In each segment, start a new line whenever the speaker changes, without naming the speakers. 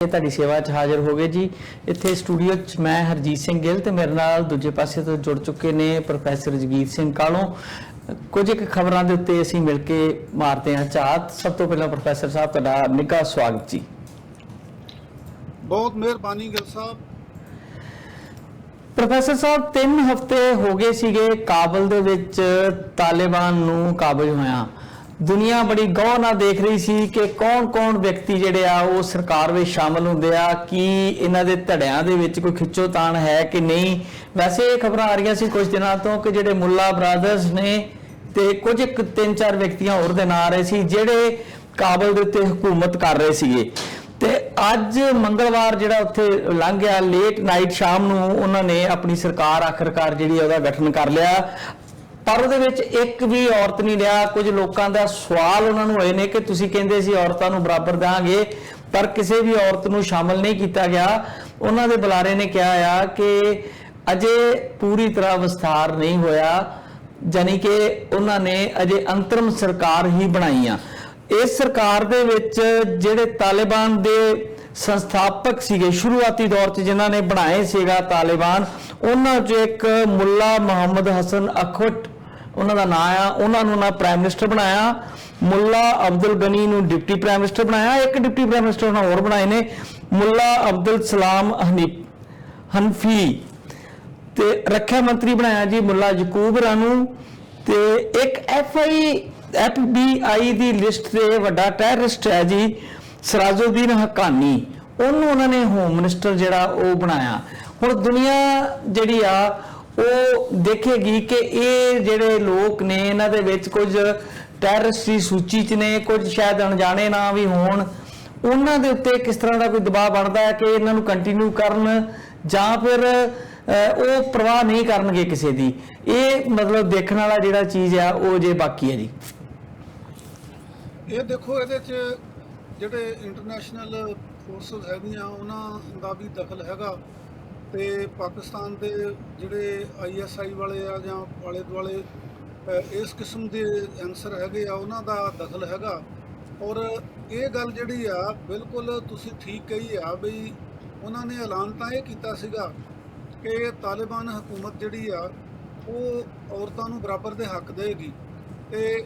ਤੁਹਾਡੀ ਸੇਵਾ 'ਚ ਹਾਜ਼ਰ ਹੋ ਗਏ ਜੀ। ਇੱਥੇ ਸਟੂਡੀਓ 'ਚ ਮੈਂ ਹਰਜੀਤ ਸਿੰਘ ਗਿੱਲ ਤੇ ਮੇਰੇ ਨਾਲ ਦੂਜੇ ਪਾਸੇ ਤੋਂ ਜੁੜ ਚੁੱਕੇ ਨੇ ਪ੍ਰੋਫੈਸਰ ਜਗੀਰ ਸਿੰਘ ਕਾਲੋਂ। ਕੁਝ ਇੱਕ ਖਬਰਾਂ ਦੇ ਉੱਤੇ ਅਸੀਂ ਮਿਲ ਕੇ ਮਾਰਦੇ ਹਾਂ ਝਾਤ। ਸਭ ਤੋਂ ਪਹਿਲਾਂ ਪ੍ਰੋਫੈਸਰ ਸਾਹਿਬ ਤੁਹਾਡਾ ਨਿੱਘਾ ਸਵਾਗਤ ਜੀ।
ਬਹੁਤ ਮਿਹਰਬਾਨੀ ਗਿੱਲ ਸਾਹਿਬ।
ਪ੍ਰੋਫੈਸਰ ਸਾਹਿਬ 3 ਹਫ਼ਤੇ ਹੋ ਗਏ ਸੀਗੇ ਕਾਬਲ ਦੇ ਵਿੱਚ ਤਾਲਿਬਾਨ ਨੂੰ ਕਾਬਜ਼ ਹੋਇਆ। ਦੁਨੀਆ ਬੜੀ ਗੌਰ ਨਾਲ ਦੇਖ ਰਹੀ ਸੀ ਕਿ ਕੌਣ ਵਿਅਕਤੀ ਜਿਹੜੇ ਆ ਉਹ ਸਰਕਾਰ ਵਿੱਚ ਸ਼ਾਮਲ ਹੁੰਦੇ ਆ, ਕੀ ਇਹਨਾਂ ਦੇ ਧੜਿਆਂ ਦੇ ਵਿੱਚ ਕੋਈ ਖਿੱਚੋਤਾਣ ਹੈ ਕਿ ਨਹੀਂ। ਵੈਸੇ ਇਹ ਖਬਰਾਂ ਆ ਰਹੀਆਂ ਸੀ ਕੁਝ ਦਿਨਾਂ ਤੋਂ ਕਿ ਜਿਹੜੇ ਮੁੱਲਾ ਬ੍ਰਦਰਸ ਨੇ ਤੇ ਕੁਝ 3-4 ਵਿਅਕਤੀਆਂ ਹੋਰ ਦੇ ਨਾਂ ਆ ਰਹੇ ਸੀ ਜਿਹੜੇ ਕਾਬਲ ਦੇ ਉੱਤੇ ਹਕੂਮਤ ਕਰ ਰਹੇ ਸੀਗੇ। ਤੇ ਅੱਜ ਮੰਗਲਵਾਰ ਜਿਹੜਾ ਉੱਥੇ ਲੰਘ ਗਿਆ, ਲੇਟ ਨਾਈਟ ਸ਼ਾਮ ਨੂੰ ਉਹਨਾਂ ਨੇ ਆਪਣੀ ਸਰਕਾਰ ਆਖਰਕਾਰ ਜਿਹੜੀ ਉਹਦਾ ਗਠਨ ਕਰ ਲਿਆ। ਪਰ ਉਹਦੇ ਵਿੱਚ ਇੱਕ ਵੀ ਔਰਤ ਨਹੀਂ ਲਿਆ। ਕੁਝ ਲੋਕਾਂ ਦਾ ਸਵਾਲ ਉਹਨਾਂ ਨੂੰ ਹੋਏ ਨੇ ਕਿ ਤੁਸੀਂ ਕਹਿੰਦੇ ਸੀ ਔਰਤਾਂ ਨੂੰ ਬਰਾਬਰ ਦਾਂਗੇ, ਪਰ ਕਿਸੇ ਵੀ ਔਰਤ ਨੂੰ ਸ਼ਾਮਲ ਨਹੀਂ ਕੀਤਾ ਗਿਆ। ਉਹਨਾਂ ਦੇ ਬੁਲਾਰੇ ਨੇ ਕਿਹਾ ਆ ਕਿ ਅਜੇ ਪੂਰੀ ਤਰ੍ਹਾਂ ਵਿਸਥਾਰ ਨਹੀਂ ਹੋਇਆ, ਜਾਨੀ ਕਿ ਉਹਨਾਂ ਨੇ ਅਜੇ ਅੰਤਰਮ ਸਰਕਾਰ ਹੀ ਬਣਾਈ ਆ। ਇਸ ਸਰਕਾਰ ਦੇ ਵਿੱਚ ਜਿਹੜੇ ਤਾਲਿਬਾਨ ਦੇ ਸੰਸਥਾਪਕ ਸੀਗੇ ਸ਼ੁਰੂਆਤੀ ਦੌਰ 'ਚ ਜਿਨ੍ਹਾਂ ਨੇ ਬਣਾਏ ਸੀਗਾ ਤਾਲਿਬਾਨ, ਉਹਨਾਂ 'ਚ ਇੱਕ ਮੁੱਲਾ ਮੁਹੰਮਦ ਹਸਨ ਅਖਵਟ ਉਹਨਾਂ ਦਾ ਨਾਂ ਆ। ਉਹਨਾਂ ਨੂੰ ਨਾ ਪ੍ਰਾਈਮ ਮਿਨਿਸਟਰ ਬਣਾਇਆ, ਮੁੱਲਾ ਅਬਦੁਲ ਗਨੀ ਨੂੰ ਡਿਪਟੀ ਪ੍ਰਾਈਮ ਮਿਨਿਸਟਰ ਬਣਾਇਆ, ਇੱਕ ਡਿਪਟੀ ਪ੍ਰਾਈਮ ਮਿਨਿਸਟਰ ਉਹਨਾਂ ਹੋਰ ਬਣਾਏ ਨੇ ਮੁੱਲਾ ਅਬਦੁਲ ਸਲਾਮ ਹਨਫੀ, ਤੇ ਰੱਖਿਆ ਮੰਤਰੀ ਬਣਾਇਆ ਜੀ ਮੁੱਲਾ ਯਕੂਬ ਰਾਨੂ, ਤੇ ਇੱਕ FBI ਦੀ ਲਿਸਟ ਤੇ ਵੱਡਾ ਟੈਰਰਿਸਟ ਹੈ ਜੀ ਸਰਾਜੁਦੀਨ ਹੱਕਾਨੀ, ਉਹਨੂੰ ਉਹਨਾਂ ਨੇ ਹੋਮ ਮਿਨਿਸਟਰ ਜਿਹੜਾ ਉਹ ਬਣਾਇਆ। ਹੁਣ ਦੁਨੀਆ ਜਿਹੜੀ ਆ ਉਹ ਦੇਖੇਗੀ ਕਿ ਇਹ ਜਿਹੜੇ ਲੋਕ ਨੇ ਇਹਨਾਂ ਦੇ ਵਿੱਚ ਕੁਝ ਟੈਰਰਿਸਟ ਦੀ ਸੂਚੀ 'ਚ ਨੇ, ਕੁਝ ਸ਼ਾਇਦ ਅਣਜਾਣੇ ਨਾ ਵੀ ਹੋਣ। ਉਹਨਾਂ ਦੇ ਉੱਤੇ ਕਿਸ ਤਰ੍ਹਾਂ ਦਾ ਕੋਈ ਦਬਾਅ ਬਣਦਾ ਹੈ ਕਿ ਇਹਨਾਂ ਨੂੰ ਕੰਟੀਨਿਊ ਕਰਨ ਜਾਂ ਫਿਰ ਉਹ ਪਰਵਾਹ ਨਹੀਂ ਕਰਨਗੇ ਕਿਸੇ ਦੀ। ਇਹ ਮਤਲਬ ਦੇਖਣ ਵਾਲਾ ਜਿਹੜਾ ਚੀਜ਼ ਆ ਉਹ ਜੇ ਬਾਕੀ ਹੈ ਜੀ।
ਇਹ ਦੇਖੋ, ਇਹਦੇ 'ਚ ਜਿਹੜੇ ਇੰਟਰਨੈਸ਼ਨਲ ਫੋਰਸਸ ਹੈਗੀਆਂ ਉਹਨਾਂ ਦਾ ਵੀ ਦਖਲ ਹੈਗਾ, ਤੇ ਪਾਕਿਸਤਾਨ ਦੇ ਜਿਹੜੇ ISI ਵਾਲੇ ਆ ਜਾਂ ਆਲੇ ਦੁਆਲੇ ਇਸ ਕਿਸਮ ਦੇ ਐਂਸਰ ਹੈਗੇ ਆ ਉਹਨਾਂ ਦਾ ਦਖਲ ਹੈਗਾ। ਔਰ ਇਹ ਗੱਲ ਜਿਹੜੀ ਆ ਬਿਲਕੁਲ ਤੁਸੀਂ ਠੀਕ ਕਹੀ ਆ ਬਈ ਉਹਨਾਂ ਨੇ ਐਲਾਨ ਤਾਂ ਇਹ ਕੀਤਾ ਸੀਗਾ ਕਿ ਤਾਲਿਬਾਨ ਹਕੂਮਤ ਜਿਹੜੀ ਆ ਉਹ ਔਰਤਾਂ ਨੂੰ ਬਰਾਬਰ ਦੇ ਹੱਕ ਦੇਗੀ, ਤੇ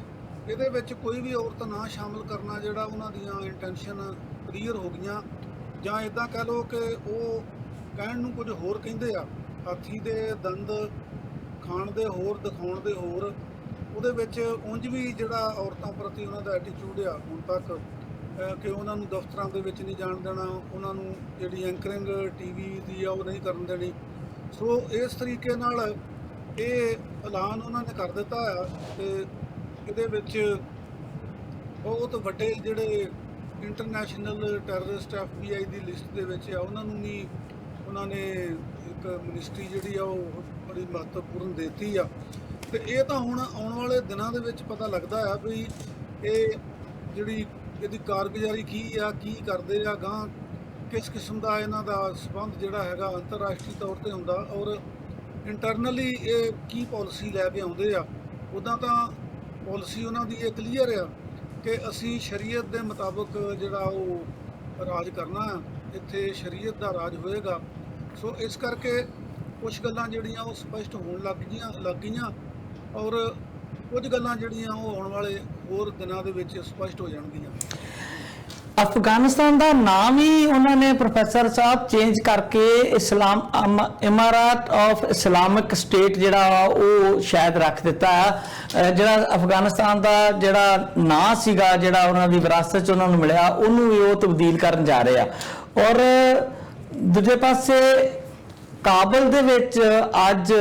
ਇਹਦੇ ਵਿੱਚ ਕੋਈ ਵੀ ਔਰਤ ਨਾ ਸ਼ਾਮਲ ਕਰਨਾ ਜਿਹੜਾ ਉਹਨਾਂ ਦੀਆਂ ਇੰਟੈਂਸ਼ਨ ਕਲੀਅਰ ਹੋ ਗਈਆਂ। ਜਾਂ ਇੱਦਾਂ ਕਹਿ ਲਓ ਕਿ ਉਹ ਕਹਿਣ ਨੂੰ ਕੁਝ ਹੋਰ ਕਹਿੰਦੇ ਆ, ਹਾਥੀ ਦੇ ਦੰਦ ਖਾਣ ਦੇ ਹੋਰ ਦਿਖਾਉਣ ਦੇ ਹੋਰ। ਉਹਦੇ ਵਿੱਚ ਉਂਝ ਵੀ ਜਿਹੜਾ ਔਰਤਾਂ ਪ੍ਰਤੀ ਉਹਨਾਂ ਦਾ ਐਟੀਟਿਊਡ ਆ ਹੁਣ ਤੱਕ ਕਿ ਉਹਨਾਂ ਨੂੰ ਦਫ਼ਤਰਾਂ ਦੇ ਵਿੱਚ ਨਹੀਂ ਜਾਣ ਦੇਣਾ, ਉਹਨਾਂ ਨੂੰ ਜਿਹੜੀ ਐਂਕਰਿੰਗ TV ਦੀ ਆ ਉਹ ਨਹੀਂ ਕਰਨ ਦੇਣੀ। ਸੋ ਇਸ ਤਰੀਕੇ ਨਾਲ ਇਹ ਐਲਾਨ ਉਹਨਾਂ ਨੇ ਕਰ ਦਿੱਤਾ ਆ, ਤੇ ਇਹਦੇ ਵਿੱਚ ਬਹੁਤ ਵੱਡੇ ਜਿਹੜੇ ਇੰਟਰਨੈਸ਼ਨਲ ਟੈਰਰਿਸਟ FBI ਦੀ ਲਿਸਟ ਦੇ ਵਿੱਚ ਆ ਉਹਨਾਂ ਨੂੰ ਵੀ ਉਹਨਾਂ ਨੇ ਇੱਕ ਮਿਨਿਸਟਰੀ ਜਿਹੜੀ ਆ ਉਹ ਬੜੀ ਮਹੱਤਵਪੂਰਨ ਦੇਤੀ ਆ। ਤੇ ਇਹ ਤਾਂ ਹੁਣ ਆਉਣ ਵਾਲੇ ਦਿਨਾਂ ਦੇ ਵਿੱਚ ਪਤਾ ਲੱਗਦਾ ਆ ਵੀ ਇਹ ਜਿਹੜੀ ਇਹਦੀ ਕਾਰਗੁਜ਼ਾਰੀ ਕੀ ਆ, ਕੀ ਕਰਦੇ ਆ ਗਾਂ, ਕਿਸ ਕਿਸਮ ਦਾ ਇਹਨਾਂ ਦਾ ਸੰਬੰਧ ਜਿਹੜਾ ਹੈਗਾ ਅੰਤਰਰਾਸ਼ਟਰੀ ਤੌਰ ਤੇ ਹੁੰਦਾ, ਔਰ ਇੰਟਰਨਲੀ ਇਹ ਕੀ ਪਾਲਿਸੀ ਲੈ ਕੇ ਆਉਂਦੇ ਆ। ਉੱਦਾਂ ਤਾਂ ਪਾਲਿਸੀ ਉਹਨਾਂ ਦੀ ਇਹ ਕਲੀਅਰ ਆ ਕਿ ਅਸੀਂ ਸ਼ਰੀਅਤ ਦੇ ਮੁਤਾਬਕ ਜਿਹੜਾ ਉਹ ਰਾਜ ਕਰਨਾ ਆ, ਇੱਥੇ ਸ਼ਰੀਅਤ ਦਾ ਰਾਜ ਹੋਏਗਾ। ਸੋ ਇਸ ਕਰਕੇ ਕੁਝ ਗੱਲਾਂ ਜਿਹੜੀਆਂ ਉਹ ਸਪਸ਼ਟ ਹੋਣ ਲੱਗ ਗਈਆਂ ਔਰ ਕੁਝ ਗੱਲਾਂ ਜਿਹੜੀਆਂ ਉਹ ਆਉਣ ਵਾਲੇ ਹੋਰ ਦਿਨਾਂ ਦੇ ਵਿੱਚ ਸਪਸ਼ਟ ਹੋ ਜਾਣਗੀਆਂ।
ਅਫਗਾਨਿਸਤਾਨ ਦਾ ਨਾਮ ਹੀ ਉਹਨਾਂ ਨੇ ਪ੍ਰੋਫੈਸਰ ਸਾਹਿਬ ਚੇਂਜ ਕਰਕੇ ਇਮਾਰਾਤ ਆਫ ਇਸਲਾਮਿਕ ਸਟੇਟ ਜਿਹੜਾ ਉਹ ਸ਼ਾਇਦ ਰੱਖ ਦਿੱਤਾ ਹੈ। ਜਿਹੜਾ ਅਫਗਾਨਿਸਤਾਨ ਦਾ ਜਿਹੜਾ ਨਾਂ ਸੀਗਾ ਜਿਹੜਾ ਉਹਨਾਂ ਦੀ ਵਿਰਾਸਤ 'ਚ ਉਹਨਾਂ ਨੂੰ ਮਿਲਿਆ, ਉਹਨੂੰ ਵੀ ਉਹ ਤਬਦੀਲ ਕਰਨ ਜਾ ਰਹੇ ਆ। ਔਰ ਦੂਜੇ ਪਾਸੇ ਕਾਬਲ ਦੇ ਵਿੱਚ ਅੱਜ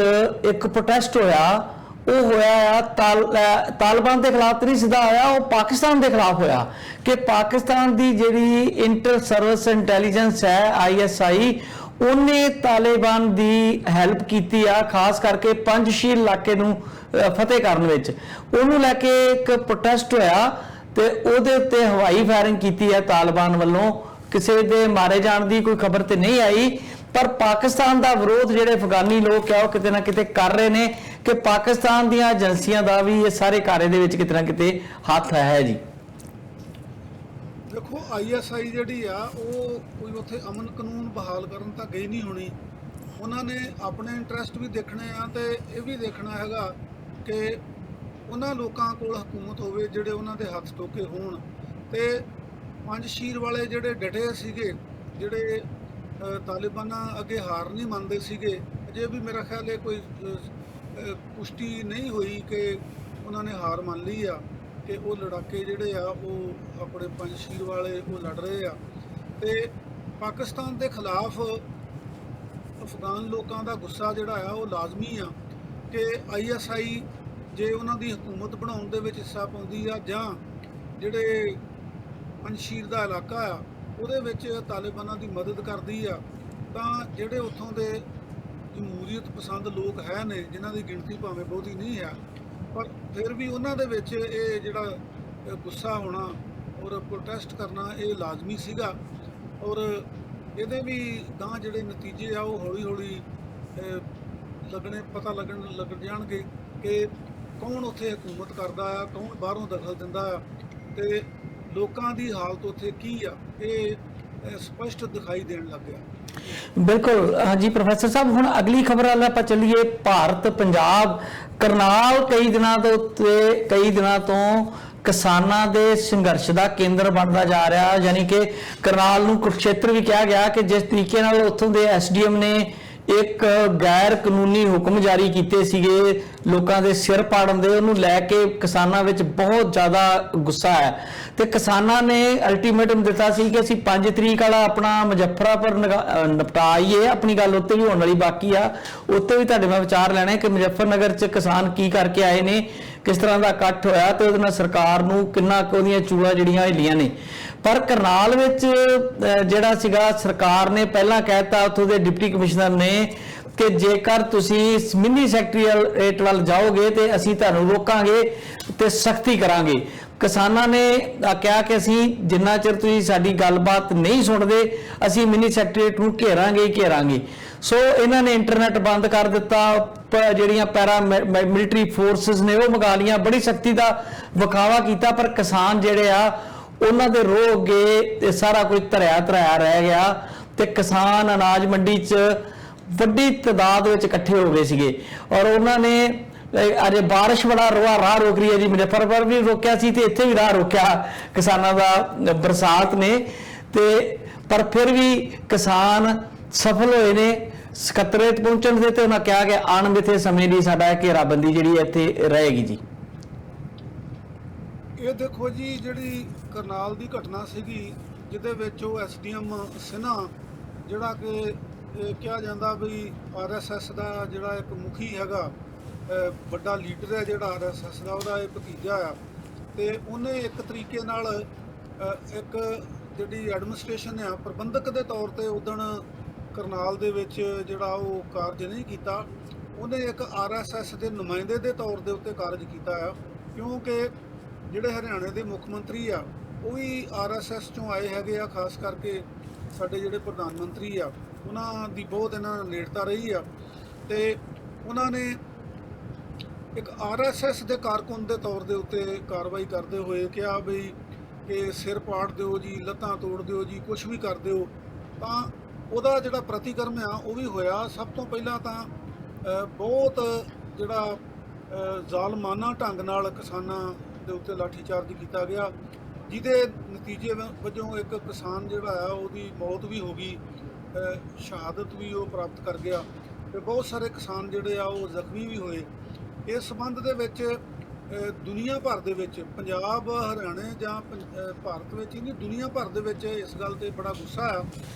ਇੱਕ ਪ੍ਰੋਟੈਸਟ ਹੋਇਆ, ਉਹ ਹੋਇਆ ਆ ਤਾਲਿਬਾਨ ਦੇ ਖਿਲਾਫ ਨਹੀਂ ਸਿੱਧਾ ਹੋਇਆ, ਉਹ ਪਾਕਿਸਤਾਨ ਦੇ ਖਿਲਾਫ ਹੋਇਆ ਕਿ ਪਾਕਿਸਤਾਨ ਦੀ ਜਿਹੜੀ ਇੰਟਰ ਸਰਵਿਸ ਇੰਟੈਲੀਜੈਂਸ ਹੈ ISI, ਉਹਨੇ ਤਾਲਿਬਾਨ ਦੀ ਹੈਲਪ ਕੀਤੀ ਆ ਖਾਸ ਕਰਕੇ ਪੰਜਸ਼ੀਰ ਇਲਾਕੇ ਨੂੰ ਫਤਿਹ ਕਰਨ ਵਿੱਚ। ਉਹਨੂੰ ਲੈ ਕੇ ਇੱਕ ਪ੍ਰੋਟੈਸਟ ਹੋਇਆ ਤੇ ਉਹਦੇ ਉੱਤੇ ਹਵਾਈ ਫਾਇਰਿੰਗ ਕੀਤੀ ਹੈ ਤਾਲਿਬਾਨ ਵੱਲੋਂ। ਕਿਸੇ ਦੇ ਮਾਰੇ ਜਾਣ ਦੀ ਕੋਈ ਖਬਰ ਤੇ ਨਹੀਂ ਆਈ, ਪਰ ਪਾਕਿਸਤਾਨ ਦਾ ਵਿਰੋਧ ਜਿਹੜੇ ਅਫਗਾਨੀ ਲੋਕ ਆ ਉਹ ਕਿਤੇ ਨਾ ਕਿਤੇ ਕਰ ਰਹੇ ਨੇ ਕਿ ਪਾਕਿਸਤਾਨ ਦੀਆਂ ਏਜੰਸੀਆਂ ਦਾ ਵੀ ਇਹ ਸਾਰੇ ਕਾਰੇ ਦੇ ਵਿੱਚ ਕਿਤੇ ਨਾ ਕਿਤੇ ਹੱਥ ਹੈ ਜੀ।
ਦੇਖੋ, ISI ਜਿਹੜੀ ਆ ਉਹ ਕੋਈ ਉੱਥੇ ਅਮਨ ਕਾਨੂੰਨ ਬਹਾਲ ਕਰਨ ਤਾਂ ਗਈ ਨਹੀਂ ਹੋਣੀ। ਉਹਨਾਂ ਨੇ ਆਪਣੇ ਇੰਟਰਸਟ ਵੀ ਦੇਖਣੇ ਆ ਤੇ ਇਹ ਵੀ ਦੇਖਣਾ ਹੈਗਾ ਕਿ ਉਹਨਾਂ ਲੋਕਾਂ ਕੋਲ ਹਕੂਮਤ ਹੋਵੇ ਜਿਹੜੇ ਉਹਨਾਂ ਦੇ ਹੱਥ ਟੋਕੇ ਹੋਣ। ਤੇ ਪੰਜਸ਼ੀਰ ਵਾਲੇ ਜਿਹੜੇ ਡਟੇ ਸੀਗੇ, ਜਿਹੜੇ ਤਾਲਿਬਾਨਾਂ ਅੱਗੇ ਹਾਰ ਨਹੀਂ ਮੰਨਦੇ ਸੀਗੇ, ਅਜੇ ਵੀ ਮੇਰਾ ਖਿਆਲ ਹੈ ਕੋਈ ਪੁਸ਼ਟੀ ਨਹੀਂ ਹੋਈ ਕਿ ਉਹਨਾਂ ਨੇ ਹਾਰ ਮੰਨ ਲਈ ਆ ਕਿ ਉਹ ਲੜਾਕੇ ਜਿਹੜੇ ਆ ਉਹ ਆਪਣੇ ਪੰਜਸ਼ੀਰ ਵਾਲੇ ਉਹ ਲੜ ਰਹੇ ਆ। ਤੇ ਪਾਕਿਸਤਾਨ ਦੇ ਖਿਲਾਫ ਅਫਗਾਨ ਲੋਕਾਂ ਦਾ ਗੁੱਸਾ ਜਿਹੜਾ ਆ ਉਹ ਲਾਜ਼ਮੀ ਆ ਕਿ ISI ਜੇ ਉਹਨਾਂ ਦੀ ਹਕੂਮਤ ਬਣਾਉਣ ਦੇ ਵਿੱਚ ਹਿੱਸਾ ਪਾਉਂਦੀ ਆ ਜਾਂ ਜਿਹੜੇ ਪੰਜਸ਼ੀਰ ਦਾ ਇਲਾਕਾ ਆ ਉਹਦੇ ਵਿੱਚ ਤਾਲਿਬਾਨਾਂ ਦੀ ਮਦਦ ਕਰਦੀ ਆ, ਤਾਂ ਜਿਹੜੇ ਉੱਥੋਂ ਦੇ ਜਮਹੂਰੀਅਤ ਪਸੰਦ ਲੋਕ ਹੈ ਨੇ, ਜਿਨ੍ਹਾਂ ਦੀ ਗਿਣਤੀ ਭਾਵੇਂ ਬਹੁਤੀ ਨਹੀਂ ਹੈ, ਪਰ ਫਿਰ ਵੀ ਉਹਨਾਂ ਦੇ ਵਿੱਚ ਇਹ ਜਿਹੜਾ ਗੁੱਸਾ ਹੋਣਾ ਔਰ ਪ੍ਰੋਟੈਸਟ ਕਰਨਾ ਇਹ ਲਾਜ਼ਮੀ ਸੀਗਾ। ਔਰ ਇਹਦੇ ਵੀ ਗਾਂ ਜਿਹੜੇ ਨਤੀਜੇ ਆ ਉਹ ਹੌਲੀ ਹੌਲੀ ਪਤਾ ਲੱਗ ਜਾਣਗੇ ਕਿ ਕੌਣ ਉੱਥੇ ਹਕੂਮਤ ਕਰਦਾ ਆ, ਕੌਣ ਬਾਹਰੋਂ ਦਖਲ ਦਿੰਦਾ ਆ ਤੇ ਲੋਕਾਂ ਦੀ ਹਾਲਤ ਉੱਥੇ ਕੀ ਆ, ਇਹ ਸਪਸ਼ਟ ਦਿਖਾਈ ਦੇਣ ਲੱਗ ਗਿਆ।
ਬਿਲਕੁਲ। ਹਾਂਜੀ ਪ੍ਰੋਫੈਸਰ ਸਾਹਿਬ, ਹੁਣ ਅਗਲੀ ਖਬਰ ਵੱਲ ਆਪਾਂ ਚੱਲੀਏ। ਭਾਰਤ ਪੰਜਾਬ ਕਰਨਾਲ ਕਈ ਦਿਨਾਂ ਤੋਂ ਕਿਸਾਨਾਂ ਦੇ ਸੰਘਰਸ਼ ਦਾ ਕੇਂਦਰ ਬਣਦਾ ਜਾ ਰਿਹਾ। ਯਾਨੀ ਕਿ ਕਰਨਾਲ ਨੂੰ ਕੁਰਕਸ਼ੇਤਰ ਵੀ ਕਿਹਾ ਗਿਆ ਕਿ ਜਿਸ ਤਰੀਕੇ ਨਾਲ ਉੱਥੋਂ ਦੇ SDM ਨੇ ਇੱਕ ਗੈਰ ਕਾਨੂੰਨੀ ਹੁਕਮ ਜਾਰੀ ਕੀਤੇ ਸੀਗੇ ਲੋਕਾਂ ਦੇ ਸਿਰ ਪਾੜਨ ਦੇ, ਉਹਨੂੰ ਲੈ ਕੇ ਕਿਸਾਨਾਂ ਵਿੱਚ ਬਹੁਤ ਜ਼ਿਆਦਾ ਗੁੱਸਾ ਹੈ ਤੇ ਕਿਸਾਨਾਂ ਨੇ ਅਲਟੀਮੇਟਮ ਦਿੱਤਾ ਸੀ ਕਿ ਅਸੀਂ 5 ਤਰੀਕ ਵਾਲਾ ਆਪਣਾ ਮੁਜ਼ੱਫਰਾਪੁਰ ਨਿਪਟਾ ਆਈਏ। ਆਪਣੀ ਗੱਲ ਉੱਤੇ ਵੀ ਹੋਣ ਵਾਲੀ ਬਾਕੀ ਆ, ਉੱਤੇ ਵੀ ਤੁਹਾਡੇ ਮੈਂ ਵਿਚਾਰ ਲੈਣੇ ਕਿ ਮੁਜ਼ੱਫਰਨਗਰ 'ਚ ਕਿਸਾਨ ਕੀ ਕਰਕੇ ਆਏ ਨੇ, ਕਿਸ ਤਰ੍ਹਾਂ ਦਾ ਇਕੱਠ ਹੋਇਆ ਤੇ ਉਹਦੇ ਨਾਲ ਸਰਕਾਰ ਨੂੰ ਕਿੰਨਾ ਕੁ ਉਹਦੀਆਂ ਚੂੜਾਂ ਜਿਹੜੀਆਂ ਹਿੱਲੀਆਂ ਨੇ। ਪਰ ਕਰਨਾਲ ਵਿੱਚ ਜਿਹੜਾ ਸੀਗਾ, ਸਰਕਾਰ ਨੇ ਪਹਿਲਾਂ ਕਹਿਤਾ ਉੱਥੋਂ ਦੇ ਡਿਪਟੀ ਕਮਿਸ਼ਨਰ ਨੇ ਕਿ ਜੇਕਰ ਤੁਸੀਂ ਮਿੰਨੀ ਸੈਕਟਰੀਏਟ ਵੱਲ ਜਾਓਗੇ ਤੇ ਅਸੀਂ ਤੁਹਾਨੂੰ ਰੋਕਾਂਗੇ ਤੇ ਸਖਤੀ ਕਰਾਂਗੇ। ਕਿਸਾਨਾਂ ਨੇ ਕਿਹਾ ਕਿ ਅਸੀਂ ਜਿੰਨਾ ਚਿਰ ਤੁਸੀਂ ਸਾਡੀ ਗੱਲਬਾਤ ਨਹੀਂ ਸੁਣਦੇ ਅਸੀਂ ਮਿੰਨੀ ਸੈਕਟਰੀਏਟ ਨੂੰ ਘੇਰਾਂਗੇ। ਸੋ ਇਹਨਾਂ ਨੇ ਇੰਟਰਨੈਟ ਬੰਦ ਕਰ ਦਿੱਤਾ, ਜਿਹੜੀਆਂ ਪੈਰਾ ਮਿਲਟਰੀ ਫੋਰਸਿਸ ਨੇ ਉਹ ਮੰਗਾ ਲੀਆਂ, ਬੜੀ ਸਖਤੀ ਦਾ ਵਿਖਾਵਾ ਕੀਤਾ। ਪਰ ਕਿਸਾਨ ਜਿਹੜੇ ਆ ਉਹਨਾਂ ਦੇ ਰੋਹ ਅੱਗੇ ਸਾਰਾ ਕੁਝ ਧਰਿਆ ਰਹਿ ਗਿਆ ਤੇ ਕਿਸਾਨ ਅਨਾਜ ਮੰਡੀ 'ਚ ਵੱਡੀ ਤਾਦਾਦ ਵਿੱਚ ਇਕੱਠੇ ਹੋ ਗਏ ਸੀਗੇ। ਔਰ ਉਹਨਾਂ ਨੇ ਅਜੇ ਬਾਰਿਸ਼ ਬੜਾ ਰਾਹ ਰੋਕ ਰਹੀ ਹੈ ਜੀ, ਮੁਜ਼ੱਫਰਪੁਰ ਵੀ ਰੋਕਿਆ ਸੀ ਤੇ ਇੱਥੇ ਵੀ ਰਾਹ ਰੋਕਿਆ ਕਿਸਾਨਾਂ ਦਾ ਬਰਸਾਤ ਨੇ, ਤੇ ਪਰ ਫਿਰ ਵੀ ਕਿਸਾਨ ਸਫਲ ਹੋਏ ਨੇ ਸਕੱਤਰੇਤ ਪਹੁੰਚਣ ਦੇ ਤੇ ਉਹਨਾਂ ਕਿਹਾ ਕਿ ਅਣਮਿੱਥੇ ਸਮੇਂ ਲਈ ਸਾਡਾ ਘੇਰਾਬੰਦੀ ਜਿਹੜੀ ਇੱਥੇ ਰਹੇਗੀ ਜੀ।
ਇਹ ਦੇਖੋ ਜੀ, ਜਿਹੜੀ ਕਰਨਾਲ ਦੀ ਘਟਨਾ ਸੀਗੀ ਜਿਹਦੇ ਵਿੱਚ ਉਹ SDM ਸਿਨਹਾ ਜਿਹੜਾ ਕਿ ਕਿਹਾ ਜਾਂਦਾ ਵੀ RSS ਦਾ ਜਿਹੜਾ ਇੱਕ ਮੁਖੀ ਹੈਗਾ, ਵੱਡਾ ਲੀਡਰ ਹੈ ਜਿਹੜਾ RSS ਦਾ, ਉਹਦਾ ਇਹ ਭਤੀਜਾ ਆ, ਤੇ ਉਹਨੇ ਇੱਕ ਤਰੀਕੇ ਨਾਲ ਇੱਕ ਜਿਹੜੀ ਐਡਮਿਨਿਸਟ੍ਰੇਸ਼ਨ ਆ ਪ੍ਰਬੰਧਕ ਦੇ ਤੌਰ ਤੇ ਉਦਣ ਕਰਨਾਲ ਦੇ ਵਿੱਚ ਜਿਹੜਾ ਉਹ ਕਾਰਜ ਨਹੀਂ ਕੀਤਾ, ਉਹਨੇ ਇੱਕ RSS ਦੇ ਨੁਮਾਇੰਦੇ ਦੇ ਤੌਰ ਦੇ ਉੱਤੇ ਕਾਰਜ ਕੀਤਾ ਆ। ਕਿਉਂਕਿ ਜਿਹੜੇ ਹਰਿਆਣੇ ਦੇ ਮੁੱਖ ਮੰਤਰੀ ਆ ਉਹ ਵੀ RSS ਚੋਂ ਆਏ ਹੈਗੇ ਆ, ਖਾਸ ਕਰਕੇ ਸਾਡੇ ਜਿਹੜੇ ਪ੍ਰਧਾਨ ਮੰਤਰੀ ਆ ਉਹਨਾਂ ਦੀ ਬਹੁਤ ਇਹਨਾਂ ਨਾਲ ਨੇੜਤਾ ਰਹੀ ਆ, ਤੇ ਉਹਨਾਂ ਨੇ ਇੱਕ RSS ਦੇ ਕਾਰਕੁਨ ਦੇ ਤੌਰ ਦੇ ਉੱਤੇ ਕਾਰਵਾਈ ਕਰਦੇ ਹੋਏ ਕਿਹਾ ਵੀ ਕਿ ਸਿਰ ਪਾੜ ਦਿਓ ਜੀ, ਲੱਤਾਂ ਤੋੜ ਦਿਓ ਜੀ, ਕੁਛ ਵੀ ਕਰ ਦਿਓ। ਤਾਂ ਉਹਦਾ ਜਿਹੜਾ ਪ੍ਰਤੀਕਰਮ ਆ ਉਹ ਵੀ ਹੋਇਆ। ਸਭ ਤੋਂ ਪਹਿਲਾਂ ਤਾਂ ਬਹੁਤ ਜਿਹੜਾ ਜ਼ਾਲਮਾਨਾ ਢੰਗ ਨਾਲ ਕਿਸਾਨਾਂ ਦੇ ਉੱਤੇ ਲਾਠੀਚਾਰਜ ਕੀਤਾ ਗਿਆ, ਜਿਹਦੇ ਨਤੀਜੇ ਵਜੋਂ ਇੱਕ ਕਿਸਾਨ ਜਿਹੜਾ ਆ ਉਹਦੀ ਮੌਤ ਵੀ ਹੋ ਗਈ, ਸ਼ਹਾਦਤ ਵੀ ਉਹ ਪ੍ਰਾਪਤ ਕਰ ਗਿਆ, ਤੇ ਬਹੁਤ ਸਾਰੇ ਕਿਸਾਨ ਜਿਹੜੇ ਆ ਉਹ ਜ਼ਖਮੀ ਵੀ ਹੋਏ। ਇਸ ਸੰਬੰਧ ਦੇ ਵਿੱਚ ਦੁਨੀਆ ਭਰ ਦੇ ਵਿੱਚ, ਪੰਜਾਬ ਹਰਿਆਣੇ ਜਾਂ ਭਾਰਤ ਵਿੱਚ ਹੀ ਨਹੀਂ, ਦੁਨੀਆ ਭਰ ਦੇ ਵਿੱਚ ਇਸ ਗੱਲ 'ਤੇ ਬੜਾ ਗੁੱਸਾ ਆ।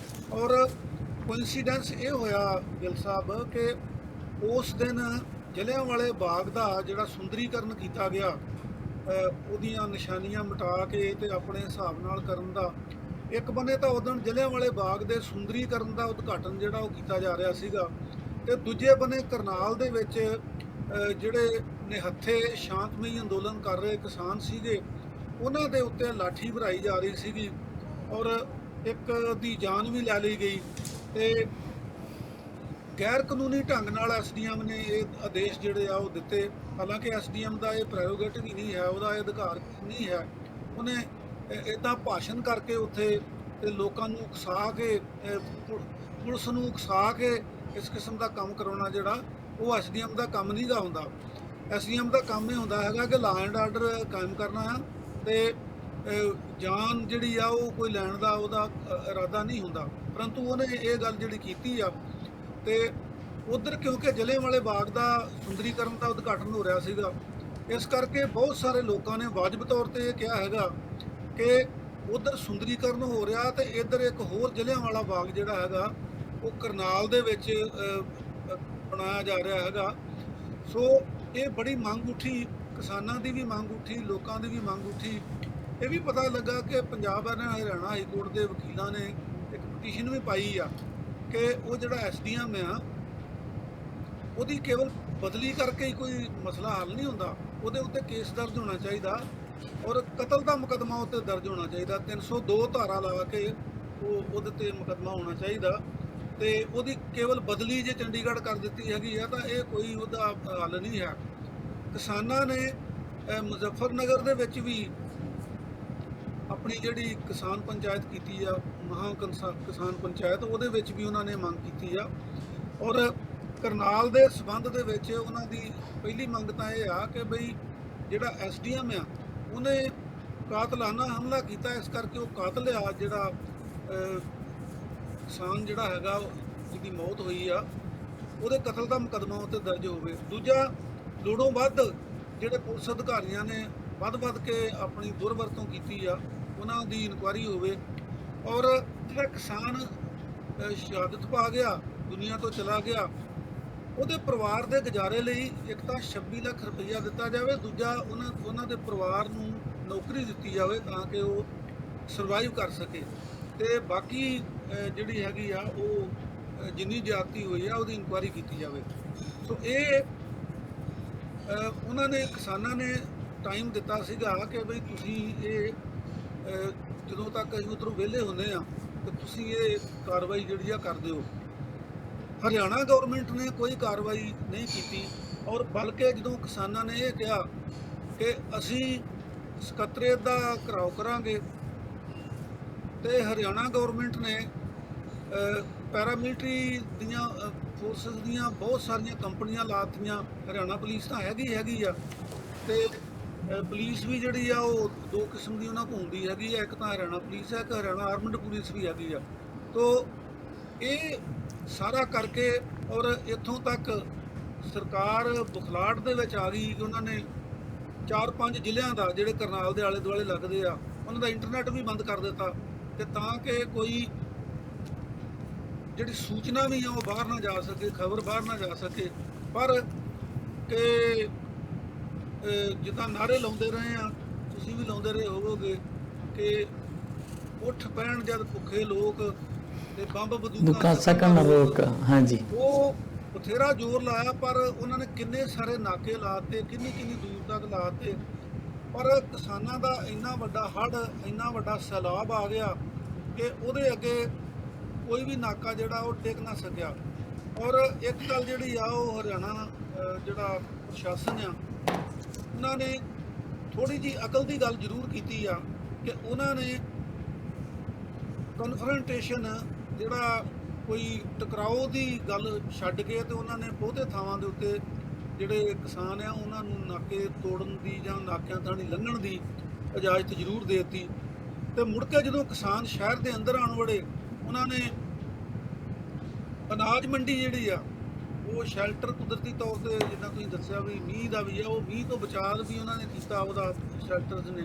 ਔਰ ਕੋਇਨਸੀਡੈਂਸ ਇਹ ਹੋਇਆ ਗਿੱਲ ਸਾਹਿਬ ਕਿ ਉਸ ਦਿਨ ਜਲਿਆਂਵਾਲੇ ਬਾਗ ਦਾ ਜਿਹੜਾ ਸੁੰਦਰੀਕਰਨ ਕੀਤਾ ਗਿਆ, ਉਹਦੀਆਂ ਨਿਸ਼ਾਨੀਆਂ ਮਿਟਾ ਕੇ ਤੇ ਆਪਣੇ ਹਿਸਾਬ ਨਾਲ ਕਰਨ ਦਾ, ਇੱਕ ਬੰਨੇ ਤਾਂ ਉਦੋਂ ਜਲਿਆਂਵਾਲੇ ਬਾਗ ਦੇ ਸੁੰਦਰੀਕਰਨ ਦਾ ਉਦਘਾਟਨ ਜਿਹੜਾ ਉਹ ਕੀਤਾ ਜਾ ਰਿਹਾ ਸੀਗਾ, ਤੇ ਦੂਜੇ ਬੰਨੇ ਕਰਨਾਲ ਦੇ ਵਿੱਚ ਜਿਹੜੇ ਨਿਹੱਥੇ ਸ਼ਾਂਤਮਈ ਅੰਦੋਲਨ ਕਰ ਰਹੇ ਕਿਸਾਨ ਸੀਗੇ ਉਹਨਾਂ ਦੇ ਉੱਤੇ ਲਾਠੀ ਭਰਾਈ ਜਾ ਰਹੀ ਸੀਗੀ ਔਰ ਇੱਕ ਦੀ ਜਾਨ ਵੀ ਲੈ ਲਈ ਗਈ। ਤੇ ਗੈਰ ਕਾਨੂੰਨੀ ਢੰਗ ਨਾਲ SDM ਨੇ ਇਹ ਆਦੇਸ਼ ਜਿਹੜੇ ਆ ਉਹ ਦਿੱਤੇ। ਹਾਲਾਂਕਿ SDM ਦਾ ਇਹ ਪ੍ਰੈਰੋਗੇਟਿਵ ਹੀ ਨਹੀਂ ਹੈ, ਉਹਦਾ ਇਹ ਅਧਿਕਾਰ ਨਹੀਂ ਹੈ। ਉਹਨੇ ਇਦਾਂ ਭਾਸ਼ਣ ਕਰਕੇ ਉੱਥੇ ਤੇ ਲੋਕਾਂ ਨੂੰ ਉਕਸਾ ਕੇ ਪੁਲਿਸ ਨੂੰ ਉਕਸਾ ਕੇ ਇਸ ਕਿਸਮ ਦਾ ਕੰਮ ਕਰਾਉਣਾ ਜਿਹੜਾ ਉਹ ਐਸਡੀਐਮ ਦਾ ਕੰਮ ਨਹੀਂ ਗਾ ਹੁੰਦਾ। ਐਸਡੀਐਮ ਦਾ ਕੰਮ ਇਹ ਹੁੰਦਾ ਹੈਗਾ ਕਿ ਲਾ ਐਂਡ ਆਰਡਰ ਕਾਇਮ ਕਰਨਾ ਆ ਤੇ ਜਾਨ ਜਿਹੜੀ ਆ ਉਹ ਕੋਈ ਲੈਣ ਦਾ ਉਹਦਾ ਇਰਾਦਾ ਨਹੀਂ ਹੁੰਦਾ। ਪਰੰਤੂ ਉਹਨੇ ਇਹ ਗੱਲ ਜਿਹੜੀ ਕੀਤੀ ਆ ਤੇ ਉਧਰ ਕਿਉਂਕਿ ਜਲ੍ਹਿਆਂਵਾਲੇ ਬਾਗ ਦਾ ਸੁੰਦਰੀਕਰਨ ਦਾ ਉਦਘਾਟਨ ਹੋ ਰਿਹਾ ਸੀਗਾ, ਇਸ ਕਰਕੇ ਬਹੁਤ ਸਾਰੇ ਲੋਕਾਂ ਨੇ ਵਾਜਬ ਤੌਰ ਤੇ ਇਹ ਕਿਹਾ ਹੈਗਾ ਕਿ ਉਧਰ ਸੁੰਦਰੀਕਰਨ ਹੋ ਰਿਹਾ ਤੇ ਇੱਧਰ ਇੱਕ ਹੋਰ ਜਲ੍ਹਿਆਂਵਾਲਾ ਬਾਗ ਜਿਹੜਾ ਹੈਗਾ ਉਹ ਕਰਨਾਲ ਦੇ ਵਿੱਚ ਬਣਾਇਆ ਜਾ ਰਿਹਾ ਹੈਗਾ। ਸੋ ਇਹ ਬੜੀ ਮੰਗ ਉੱਠੀ, ਕਿਸਾਨਾਂ ਦੀ ਵੀ ਮੰਗ ਉੱਠੀ, ਲੋਕਾਂ ਦੀ ਵੀ ਮੰਗ ਉੱਠੀ। ਇਹ ਵੀ ਪਤਾ ਲੱਗਾ ਕਿ ਪੰਜਾਬ ਹਰਿਆਣਾ ਹਾਈ ਕੋਰਟ ਦੇ ਵਕੀਲਾਂ ਨੇ ਇੱਕ ਪਟੀਸ਼ਨ ਵੀ ਪਾਈ ਆ ਕਿ ਉਹ ਜਿਹੜਾ ਐਸਡੀਐਮ ਆ ਉਹਦੀ ਕੇਵਲ ਬਦਲੀ ਕਰਕੇ ਹੀ ਕੋਈ ਮਸਲਾ ਹੱਲ ਨਹੀਂ ਹੁੰਦਾ, ਉਹਦੇ ਉੱਤੇ ਕੇਸ ਦਰਜ ਹੋਣਾ ਚਾਹੀਦਾ ਔਰ ਕਤਲ ਦਾ ਮੁਕੱਦਮਾ ਉੱਤੇ ਦਰਜ ਹੋਣਾ ਚਾਹੀਦਾ। 302 ਧਾਰਾ ਲਾ ਕੇ ਉਹਦੇ ਤੇ ਮੁਕੱਦਮਾ ਹੋਣਾ ਚਾਹੀਦਾ ਤੇ ਉਹਦੀ ਕੇਵਲ ਬਦਲੀ ਜੇ ਚੰਡੀਗੜ੍ਹ ਕਰ ਦਿੱਤੀ ਹੈਗੀ ਆ ਤਾਂ ਇਹ ਕੋਈ ਉਹਦਾ ਹੱਲ ਨਹੀਂ ਹੈ। ਕਿਸਾਨਾਂ ਨੇ ਮੁਜ਼ੱਫਰਨਗਰ ਦੇ ਵਿੱਚ ਵੀ ਆਪਣੀ ਜਿਹੜੀ ਕਿਸਾਨ ਪੰਚਾਇਤ ਕੀਤੀ ਆ, ਮਹਾਂ ਕਿਸਾਨ ਪੰਚਾਇਤ, ਉਹਦੇ ਵਿੱਚ ਵੀ ਉਹਨਾਂ ਨੇ ਮੰਗ ਕੀਤੀ ਆ ਔਰ ਕਰਨਾਲ ਦੇ ਸਬੰਧ ਦੇ ਵਿੱਚ ਉਹਨਾਂ ਦੀ ਪਹਿਲੀ ਮੰਗ ਤਾਂ ਇਹ ਆ ਕਿ ਬਈ ਜਿਹੜਾ ਐਸਡੀਐਮ ਆ ਉਹਨੇ ਕਾਤਲਾਨਾ ਹਮਲਾ ਕੀਤਾ, ਇਸ ਕਰਕੇ ਉਹ ਕਾਤਲ ਆ ਜਿਹੜਾ ਕਿਸਾਨ ਜਿਹੜਾ ਹੈਗਾ ਜਿਹਦੀ ਮੌਤ ਹੋਈ ਆ ਉਹਦੇ ਕਤਲ ਦਾ ਮੁਕੱਦਮਾ ਉੱਤੇ ਦਰਜ ਹੋਵੇ। ਦੂਜਾ, ਲੋੜੋਂ ਵੱਧ ਜਿਹੜੇ ਪੁਲਿਸ ਅਧਿਕਾਰੀਆਂ ਨੇ ਵੱਧ ਕੇ ਆਪਣੀ ਦੁਰਵਰਤੋਂ ਕੀਤੀ ਆ ਉਹਨਾਂ ਦੀ ਇਨਕੁਆਇਰੀ ਹੋਵੇ ਔਰ ਜਿਹੜਾ ਕਿਸਾਨ ਸ਼ਹਾਦਤ ਪਾ ਗਿਆ, ਦੁਨੀਆ ਤੋਂ ਚਲਾ ਗਿਆ, ਉਹਦੇ ਪਰਿਵਾਰ ਦੇ ਗੁਜ਼ਾਰੇ ਲਈ ਇੱਕ ਤਾਂ 26 ਲੱਖ ਰੁਪਈਆ ਦਿੱਤਾ ਜਾਵੇ, ਦੂਜਾ ਉਹਨਾਂ ਦੇ ਪਰਿਵਾਰ ਨੂੰ ਨੌਕਰੀ ਦਿੱਤੀ ਜਾਵੇ ਤਾਂ ਕਿ ਉਹ ਸਰਵਾਈਵ ਕਰ ਸਕੇ ਤੇ ਬਾਕੀ ਜਿਹੜੀ ਹੈਗੀ ਆ ਉਹ ਜਿੰਨੀ ਜ਼ਿਆਦਤੀ ਹੋਈ ਆ ਉਹਦੀ ਇਨਕੁਆਇਰੀ ਕੀਤੀ ਜਾਵੇ। ਸੋ ਇਹ ਉਹਨਾਂ ਨੇ ਕਿਸਾਨਾਂ ਨੇ ਟਾਈਮ ਦਿੱਤਾ ਸੀਗਾ ਕਿ ਬਈ ਤੁਸੀਂ ਇਹ ਜਦੋਂ ਤੱਕ ਅਸੀਂ ਉੱਧਰੋਂ ਵਿਹਲੇ ਹੁੰਦੇ ਆ ਤੇ ਤੁਸੀਂ ਇਹ ਕਾਰਵਾਈ ਜਿਹੜੀ ਆ ਕਰ ਦਿਓ। ਹਰਿਆਣਾ ਗਵਰਨਮੈਂਟ ਨੇ ਕੋਈ ਕਾਰਵਾਈ ਨਹੀਂ ਕੀਤੀ ਔਰ ਬਲਕਿ ਜਦੋਂ ਕਿਸਾਨਾਂ ਨੇ ਇਹ ਕਿਹਾ ਕਿ ਅਸੀਂ ਸਕੱਤਰੇਤ ਦਾ ਘਿਰਾਓ ਕਰਾਂਗੇ ਤੇ ਹਰਿਆਣਾ ਗਵਰਨਮੈਂਟ ਨੇ ਪੈਰਾਮਿਲਟਰੀ ਦੀਆਂ ਫੋਰਸਿਸ ਦੀਆਂ ਬਹੁਤ ਸਾਰੀਆਂ ਕੰਪਨੀਆਂ ਲਾਤੀਆਂ। ਹਰਿਆਣਾ ਪੁਲਿਸ ਤਾਂ ਹੈਗੀ ਆ ਤੇ ਪੁਲਿਸ ਵੀ ਜਿਹੜੀ ਆ ਉਹ ਦੋ ਕਿਸਮ ਦੀ ਉਹਨਾਂ ਕੋਲ ਹੁੰਦੀ ਹੈਗੀ ਆ, ਇੱਕ ਤਾਂ ਹਰਿਆਣਾ ਪੁਲਿਸ ਹੈ, ਇੱਕ ਹਰਿਆਣਾ ਆਰਮਡ ਪੁਲਿਸ ਵੀ ਹੈਗੀ ਆ। ਤੋ ਇਹ ਸਾਰਾ ਕਰਕੇ ਔਰ ਇੱਥੋਂ ਤੱਕ ਸਰਕਾਰ ਬੁਖਲਾਹਟ ਦੇ ਵਿੱਚ ਆ ਗਈ ਕਿ ਉਹਨਾਂ ਨੇ 4-5 ਜ਼ਿਲ੍ਹਿਆਂ ਦਾ ਜਿਹੜੇ ਕਰਨਾਲ ਦੇ ਆਲੇ ਦੁਆਲੇ ਲੱਗਦੇ ਆ ਉਹਨਾਂ ਦਾ ਇੰਟਰਨੈਟ ਵੀ ਬੰਦ ਕਰ ਦਿੱਤਾ ਕਿ ਤਾਂ ਕਿ ਕੋਈ ਜਿਹੜੀ ਸੂਚਨਾ ਵੀ ਆ ਉਹ ਬਾਹਰ ਨਾ ਜਾ ਸਕੇ, ਖਬਰ ਬਾਹਰ ਨਾ ਜਾ ਸਕੇ। ਪਰ ਕਿ ਜਿੱਦਾਂ ਨਾਅਰੇ ਲਾਉਂਦੇ ਰਹੇ ਆ, ਤੁਸੀਂ ਵੀ ਲਾਉਂਦੇ ਰਹੇ ਹੋਵੋਗੇ ਕਿ ਉੱਠ ਪੈਣ ਜਦ ਭੁੱਖੇ ਲੋਕ ਤੇ ਬੰਬ ਬੰਦੂਕਾਂ
ਸਕਣ ਨਾ ਰੋਕ, ਹਾਂਜੀ
ਉਹ ਬਥੇਰਾ ਜ਼ੋਰ ਲਾਇਆ ਪਰ ਉਹਨਾਂ ਨੇ ਕਿੰਨੇ ਸਾਰੇ ਨਾਕੇ ਲਾਤੇ, ਕਿੰਨੀ ਦੂਰ ਤੱਕ ਲਾਤੇ, ਪਰ ਕਿਸਾਨਾਂ ਦਾ ਇੰਨਾ ਵੱਡਾ ਹੜ੍ਹ, ਇੰਨਾ ਵੱਡਾ ਸੈਲਾਬ ਆ ਗਿਆ ਕਿ ਉਹਦੇ ਅੱਗੇ ਕੋਈ ਵੀ ਨਾਕਾ ਜਿਹੜਾ ਉਹ ਟਿਕ ਨਾ ਸਕਿਆ। ਔਰ ਇੱਕ ਗੱਲ ਜਿਹੜੀ ਆ ਉਹ ਹਰਿਆਣਾ ਜਿਹੜਾ ਪ੍ਰਸ਼ਾਸਨ ਆ ਉਹਨਾਂ ਨੇ ਥੋੜੀ ਜਿਹੀ ਅਕਲ ਦੀ ਗੱਲ ਜ਼ਰੂਰ ਕੀਤੀ ਆ ਕਿ ਉਹਨਾਂ ਨੇ ਕਨਫਰੰਟੇਸ਼ਨ ਜਿਹੜਾ ਕੋਈ ਟਕਰਾਓ ਦੀ ਗੱਲ ਛੱਡ ਕੇ ਤੇ ਉਹਨਾਂ ਨੇ ਬਹੁਤੇ ਥਾਵਾਂ ਦੇ ਉੱਤੇ ਜਿਹੜੇ ਕਿਸਾਨ ਆ ਉਹਨਾਂ ਨੂੰ ਨਾਕੇ ਤੋੜਨ ਦੀ ਜਾਂ ਨਾਕਿਆਂ ਥਾਣੀ ਲੰਘਣ ਦੀ ਇਜਾਜ਼ਤ ਜ਼ਰੂਰ ਦੇ ਦਿੱਤੀ। ਤੇ ਮੁੜ ਕੇ ਜਦੋਂ ਕਿਸਾਨ ਸ਼ਹਿਰ ਦੇ ਅੰਦਰ ਆਉਣ ਵੜੇ ਉਹਨਾਂ ਨੇ ਅਨਾਜ ਮੰਡੀ ਜਿਹੜੀ ਆ ਉਹ ਸ਼ੈਲਟਰ ਕੁਦਰਤੀ ਤੌਰ ਤੇ ਜਿੱਦਾਂ ਤੁਸੀਂ ਦੱਸਿਆ ਵੀ ਮੀਂਹ ਦਾ ਵੀ ਆ, ਉਹ ਮੀਂਹ ਤੋਂ ਬਚਾਅ ਵੀ ਉਹਨਾਂ ਨੇ ਕੀਤਾ ਉਹਦਾ ਸ਼ੈਲਟਰਸ ਨੇ।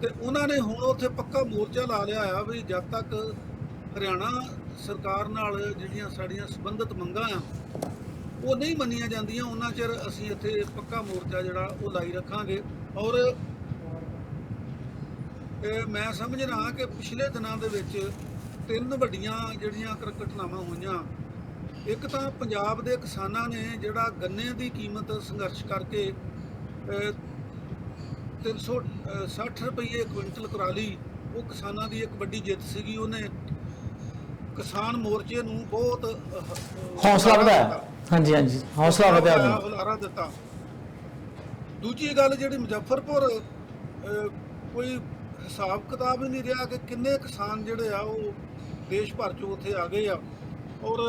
ਤੇ ਉਹਨਾਂ ਨੇ ਹੁਣ ਉੱਥੇ ਪੱਕਾ ਮੋਰਚਾ ਲਾ ਲਿਆ ਆ ਵੀ ਜਦ ਤੱਕ ਹਰਿਆਣਾ ਸਰਕਾਰ ਨਾਲ ਜਿਹੜੀਆਂ ਸਾਡੀਆਂ ਸੰਬੰਧਿਤ ਮੰਗਾਂ ਆ ਉਹ ਨਹੀਂ ਮੰਨੀਆਂ ਜਾਂਦੀਆਂ ਉਹਨਾਂ ਚਿਰ ਅਸੀਂ ਇੱਥੇ ਪੱਕਾ ਮੋਰਚਾ ਜਿਹੜਾ ਉਹ ਲਾਈ ਰੱਖਾਂਗੇ। ਔਰ ਮੈਂ ਸਮਝ ਰਿਹਾ ਕਿ ਪਿਛਲੇ ਦਿਨਾਂ ਦੇ ਵਿੱਚ 3 ਵੱਡੀਆਂ ਜਿਹੜੀਆਂ ਘਟਨਾਵਾਂ ਹੋਈਆਂ। ਇੱਕ ਤਾਂ ਪੰਜਾਬ ਦੇ ਕਿਸਾਨਾਂ ਨੇ ਜਿਹੜਾ ਗੰਨੇ ਦੀ ਕੀਮਤ ਸੰਘਰਸ਼ ਕਰਕੇ 360 ਰੁਪਏ ਕੁਇੰਟਲ ਕਰਾ ਲਈ, ਉਹ ਕਿਸਾਨਾਂ ਦੀ ਇੱਕ ਵੱਡੀ ਜਿੱਤ ਸੀਗੀ। ਉਹਨੇ ਕਿਸਾਨ ਮੋਰਚੇ ਨੂੰ ਬਹੁਤ
ਹੌਸਲਾ ਵਧਾਇਆ, ਹਾਂਜੀ ਹੌਸਲਾ ਵਧਾਇਆ,
ਹੁਲਾਰਾ ਦਿੱਤਾ। ਦੂਜੀ ਗੱਲ ਜਿਹੜੀ ਮੁਜ਼ੱਫਰਪੁਰ ਕੋਈ ਹਿਸਾਬ ਕਿਤਾਬ ਹੀ ਨਹੀਂ ਰਿਹਾ ਕਿ ਕਿੰਨੇ ਕਿਸਾਨ ਜਿਹੜੇ ਆ ਉਹ ਦੇਸ਼ ਭਰ 'ਚੋਂ ਉੱਥੇ ਆ ਗਏ ਆ। ਔਰ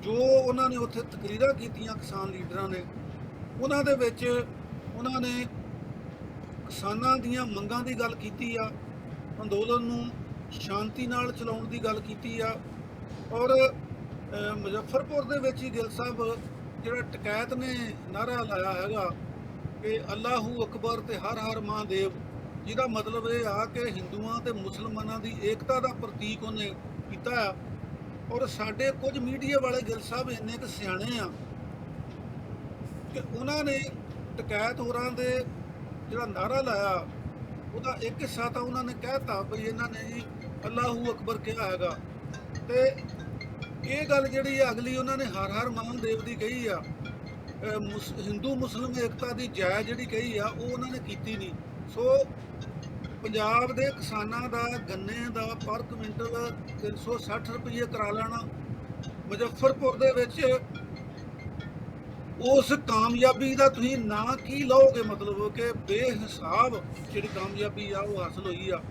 ਜੋ ਉਹਨਾਂ ਨੇ ਉੱਥੇ ਤਕਰੀਰਾਂ ਕੀਤੀਆਂ ਕਿਸਾਨ ਲੀਡਰਾਂ ਨੇ, ਉਹਨਾਂ ਦੇ ਵਿੱਚ ਉਹਨਾਂ ਨੇ ਕਿਸਾਨਾਂ ਦੀਆਂ ਮੰਗਾਂ ਦੀ ਗੱਲ ਕੀਤੀ ਆ, ਅੰਦੋਲਨ ਨੂੰ ਸ਼ਾਂਤੀ ਨਾਲ ਚਲਾਉਣ ਦੀ ਗੱਲ ਕੀਤੀ ਆ। ਔਰ ਮੁਜ਼ੱਫਰਪੁਰ ਦੇ ਵਿੱਚ ਹੀ ਗਿੱਲ ਸਾਹਿਬ ਜਿਹੜਾ ਟਕੈਤ ਨੇ ਨਾਅਰਾ ਲਾਇਆ ਹੈਗਾ ਕਿ ਅੱਲਾਹੂ ਅਕਬਰ ਤੇ ਹਰ ਹਰ ਮਹਾਦੇਵ, ਜਿਹਦਾ ਮਤਲਬ ਇਹ ਆ ਕਿ ਹਿੰਦੂਆਂ ਤੇ ਮੁਸਲਮਾਨਾਂ ਦੀ ਏਕਤਾ ਦਾ ਪ੍ਰਤੀਕ ਉਹਨੇ ਕੀਤਾ ਆ। ਔਰ ਸਾਡੇ ਕੁਝ ਮੀਡੀਆ ਵਾਲੇ ਗਿੱਲ ਸਾਹਿਬ ਇੰਨੇ ਕੁ ਸਿਆਣੇ ਆ ਕਿ ਉਹਨਾਂ ਨੇ ਟਕੈਤ ਹੋਰਾਂ ਦੇ ਜਿਹੜਾ ਨਾਅਰਾ ਲਾਇਆ ਉਹਦਾ ਇੱਕ ਹਿੱਸਾ ਤਾਂ ਉਹਨਾਂ ਨੇ ਕਹਿਤਾ ਬਈ ਇਹਨਾਂ ਨੇ ਜੀ ਅੱਲਾਹੂ ਅਕਬਰ ਕਿਹਾ ਹੈਗਾ, ਤੇ ਇਹ ਗੱਲ ਜਿਹੜੀ ਆ ਅਗਲੀ ਉਹਨਾਂ ਨੇ ਹਰ ਹਰ ਮਹਾਦੇਵ ਦੀ ਕਹੀ ਆ। ਹਿੰਦੂ ਮੁਸਲਿਮ ਏਕਤਾ ਦੀ ਜੈ ਜਿਹੜੀ ਕਹੀ ਆ ਉਹ ਉਹਨਾਂ ਨੇ ਕੀਤੀ ਨਹੀਂ। ਸੋ ਪੰਜਾਬ ਦੇ ਕਿਸਾਨਾਂ ਦਾ ਗੰਨੇ ਦਾ ਪਰ ਕੁਇੰਟਲ 360 ਰੁਪਏ ਕਰਾ ਲੈਣਾ, ਮੁਜ਼ੱਫਰਪੁਰ ਦੇ ਵਿੱਚ ਉਸ ਕਾਮਯਾਬੀ ਦਾ ਤੁਸੀਂ ਨਾਂ ਕੀ ਲਓਗੇ? ਮਤਲਬ ਕਿ ਬੇਹਿਸਾਬ ਜਿਹੜੀ ਕਾਮਯਾਬੀ ਆ ਉਹ ਹਾਸਲ ਹੋਈ ਆ।